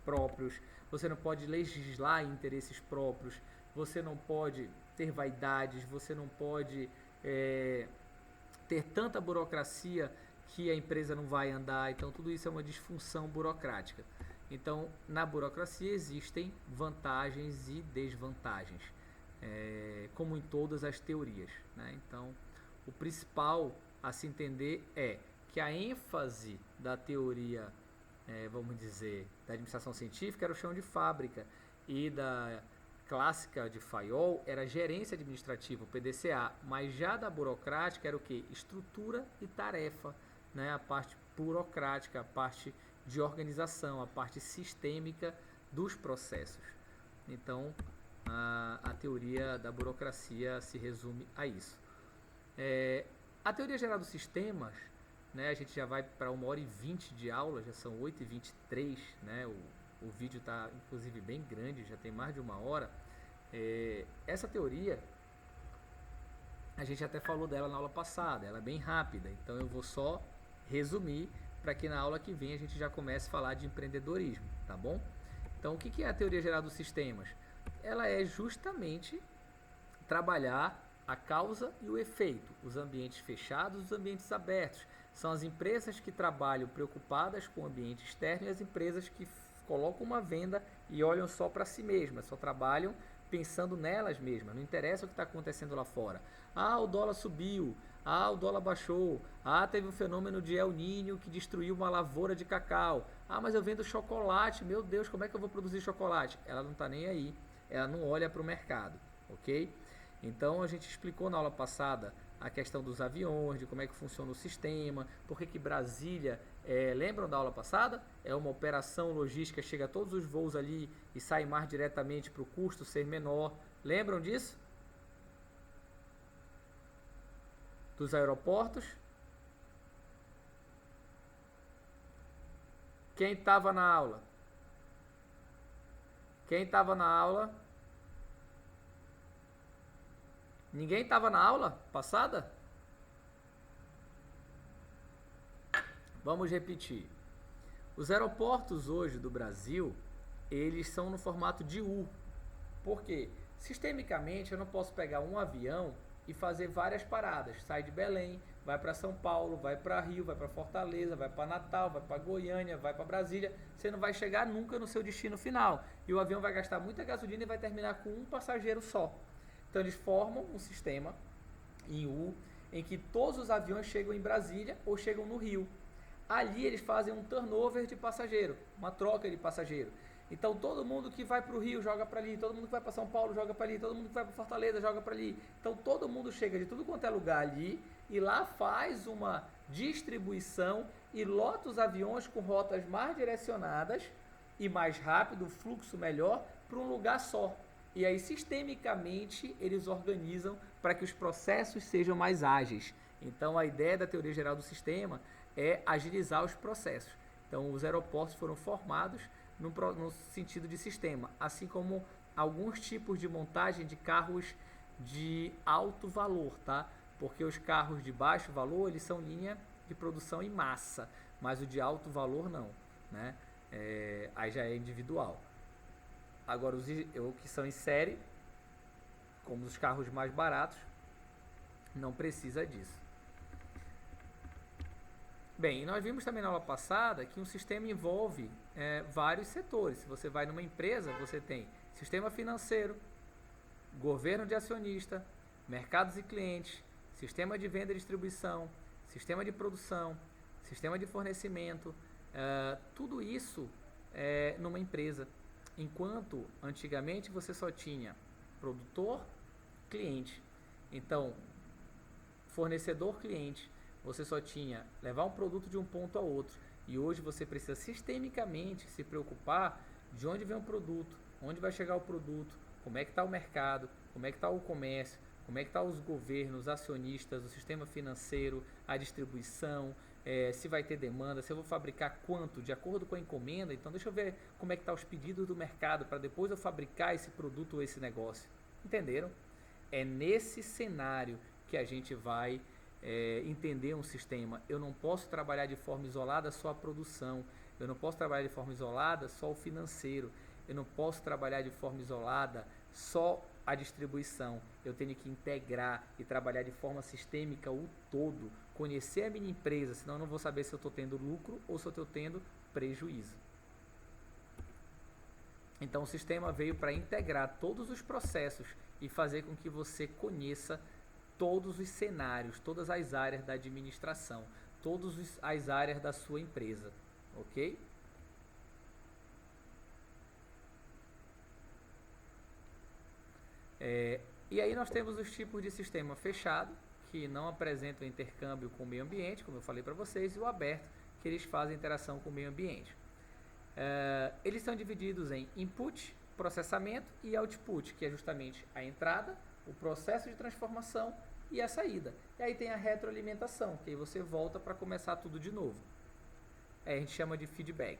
próprios, você não pode legislar em interesses próprios, você não pode ter vaidades, você não pode ter tanta burocracia que a empresa não vai andar. Então tudo isso é uma disfunção burocrática. Então na burocracia existem vantagens e desvantagens, como em todas as teorias, né? Então o principal a se entender é que a ênfase da teoria, vamos dizer, da administração científica era o chão de fábrica, e da clássica de Fayol era gerência administrativa, o PDCA, mas já da burocrática era o que? Estrutura e tarefa, né? A parte burocrática, a parte de organização, a parte sistêmica dos processos. Então a teoria da burocracia se resume a isso. A teoria geral dos sistemas, né, a gente já vai para 1h20 de aula, já são 8h23, né, o vídeo está inclusive bem grande, já tem mais de 1 hora. Essa teoria, a gente até falou dela na aula passada, ela é bem rápida, então eu vou só resumir para que na aula que vem a gente já comece a falar de empreendedorismo, tá bom? Então o que é a teoria geral dos sistemas? Ela é justamente trabalhar a causa e o efeito, os ambientes fechados e os ambientes abertos. São as empresas que trabalham preocupadas com o ambiente externo e as empresas que colocam uma venda e olham só para si mesmas, só trabalham pensando nelas mesmas, não interessa o que está acontecendo lá fora. O dólar subiu, o dólar baixou, teve um fenômeno de El Niño que destruiu uma lavoura de cacau, mas eu vendo chocolate, meu Deus, como é que eu vou produzir chocolate? Ela não está nem aí, ela não olha para o mercado, ok? Então a gente explicou na aula passada a questão dos aviões, de como é que funciona o sistema, por que Brasília, lembram da aula passada? É uma operação logística, chega a todos os voos ali e sai mais diretamente para o custo ser menor. Lembram disso? Dos aeroportos? Quem estava na aula? Quem estava na aula? Ninguém estava na aula passada? Vamos repetir. Os aeroportos hoje do Brasil, eles são no formato de U. Por quê? Sistemicamente, eu não posso pegar um avião e fazer várias paradas. Sai de Belém, vai para São Paulo, vai para Rio, vai para Fortaleza, vai para Natal, vai para Goiânia, vai para Brasília. Você não vai chegar nunca no seu destino final. E o avião vai gastar muita gasolina e vai terminar com um passageiro só. Então eles formam um sistema em U, em que todos os aviões chegam em Brasília ou chegam no Rio. Ali eles fazem um turnover de passageiro, uma troca de passageiro. Então todo mundo que vai para o Rio joga para ali, todo mundo que vai para São Paulo joga para ali, todo mundo que vai para Fortaleza joga para ali. Então todo mundo chega de tudo quanto é lugar ali e lá faz uma distribuição e lota os aviões com rotas mais direcionadas e mais rápido, fluxo melhor, para um lugar só. E aí, sistemicamente, eles organizam para que os processos sejam mais ágeis. Então, a ideia da teoria geral do sistema é agilizar os processos. Então, os aeroportos foram formados no sentido de sistema, assim como alguns tipos de montagem de carros de alto valor, tá? Porque os carros de baixo valor, eles são linha de produção em massa, mas o de alto valor não, né? Aí já é individual. Agora, os que são em série, como os carros mais baratos, não precisa disso. Bem, nós vimos também na aula passada que um sistema envolve vários setores. Se você vai numa empresa, você tem sistema financeiro, governo de acionista, mercados e clientes, sistema de venda e distribuição, sistema de produção, sistema de fornecimento, tudo isso numa empresa. Enquanto antigamente você só tinha produtor, cliente. Então, fornecedor, cliente, você só tinha levar um produto de um ponto a outro. E hoje você precisa sistemicamente se preocupar de onde vem o produto, onde vai chegar o produto, como é que está o mercado, como é que está o comércio, como é que estão os governos, os acionistas, o sistema financeiro, a distribuição, se vai ter demanda, se eu vou fabricar quanto, de acordo com a encomenda. Então deixa eu ver como é que estão os pedidos do mercado para depois eu fabricar esse produto ou esse negócio. Entenderam? É nesse cenário que a gente vai entender um sistema. Eu não posso trabalhar de forma isolada só a produção, eu não posso trabalhar de forma isolada só o financeiro, eu não posso trabalhar de forma isolada só a distribuição. Eu tenho que integrar e trabalhar de forma sistêmica o todo, conhecer a minha empresa, senão eu não vou saber se eu estou tendo lucro ou se eu estou tendo prejuízo. Então o sistema veio para integrar todos os processos e fazer com que você conheça todos os cenários, todas as áreas da administração, todas as áreas da sua empresa, ok? E aí nós temos os tipos de sistema fechado, que não apresentam intercâmbio com o meio ambiente, como eu falei para vocês, e o aberto, que eles fazem interação com o meio ambiente. Eles são divididos em input, processamento e output, que é justamente a entrada, o processo de transformação e a saída. E aí tem a retroalimentação, que aí você volta para começar tudo de novo. A gente chama de feedback.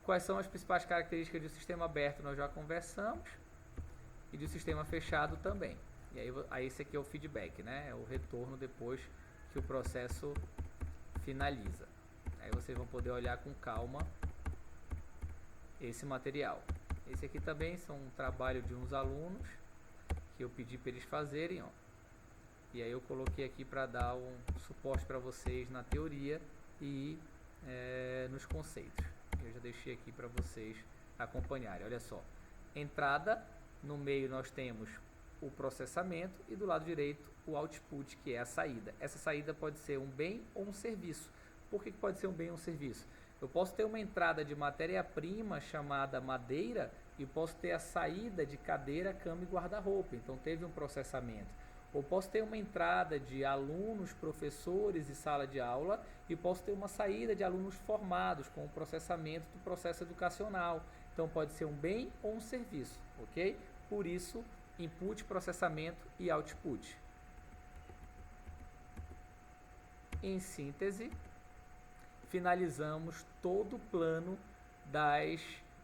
Quais são as principais características do sistema aberto? Nós já conversamos. E do sistema fechado também. E aí esse aqui é o feedback, né? É o retorno depois que o processo finaliza. Aí vocês vão poder olhar com calma esse material. Esse aqui também são um trabalho de uns alunos que eu pedi para eles fazerem, ó. E aí eu coloquei aqui para dar um suporte para vocês na teoria e nos conceitos. Eu já deixei aqui para vocês acompanharem. Olha só, entrada, no meio nós temos o processamento e do lado direito o output, que é a saída. Essa saída pode ser um bem ou um serviço. Por que pode ser um bem ou um serviço? Eu posso ter uma entrada de matéria-prima chamada madeira e posso ter a saída de cadeira, cama e guarda-roupa. Então teve um processamento. Ou posso ter uma entrada de alunos, professores e sala de aula e posso ter uma saída de alunos formados com o processamento do processo educacional. Então pode ser um bem ou um serviço, ok? Por isso, input, processamento e output. Em síntese, finalizamos todo o plano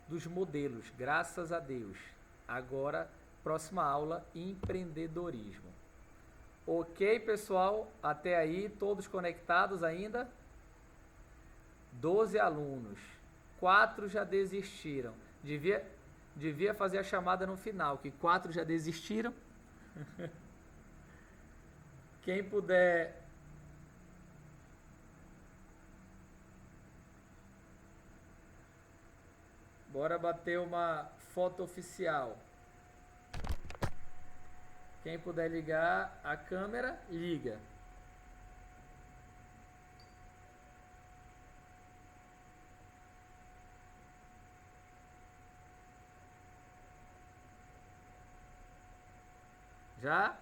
dos modelos, graças a Deus. Agora, próxima aula, empreendedorismo. Ok, pessoal? Até aí, todos conectados ainda? 12 alunos. 4 já desistiram. Devia fazer a chamada no final, que 4 já desistiram. Quem puder... Bora bater uma foto oficial. Quem puder ligar a câmera, liga. Já?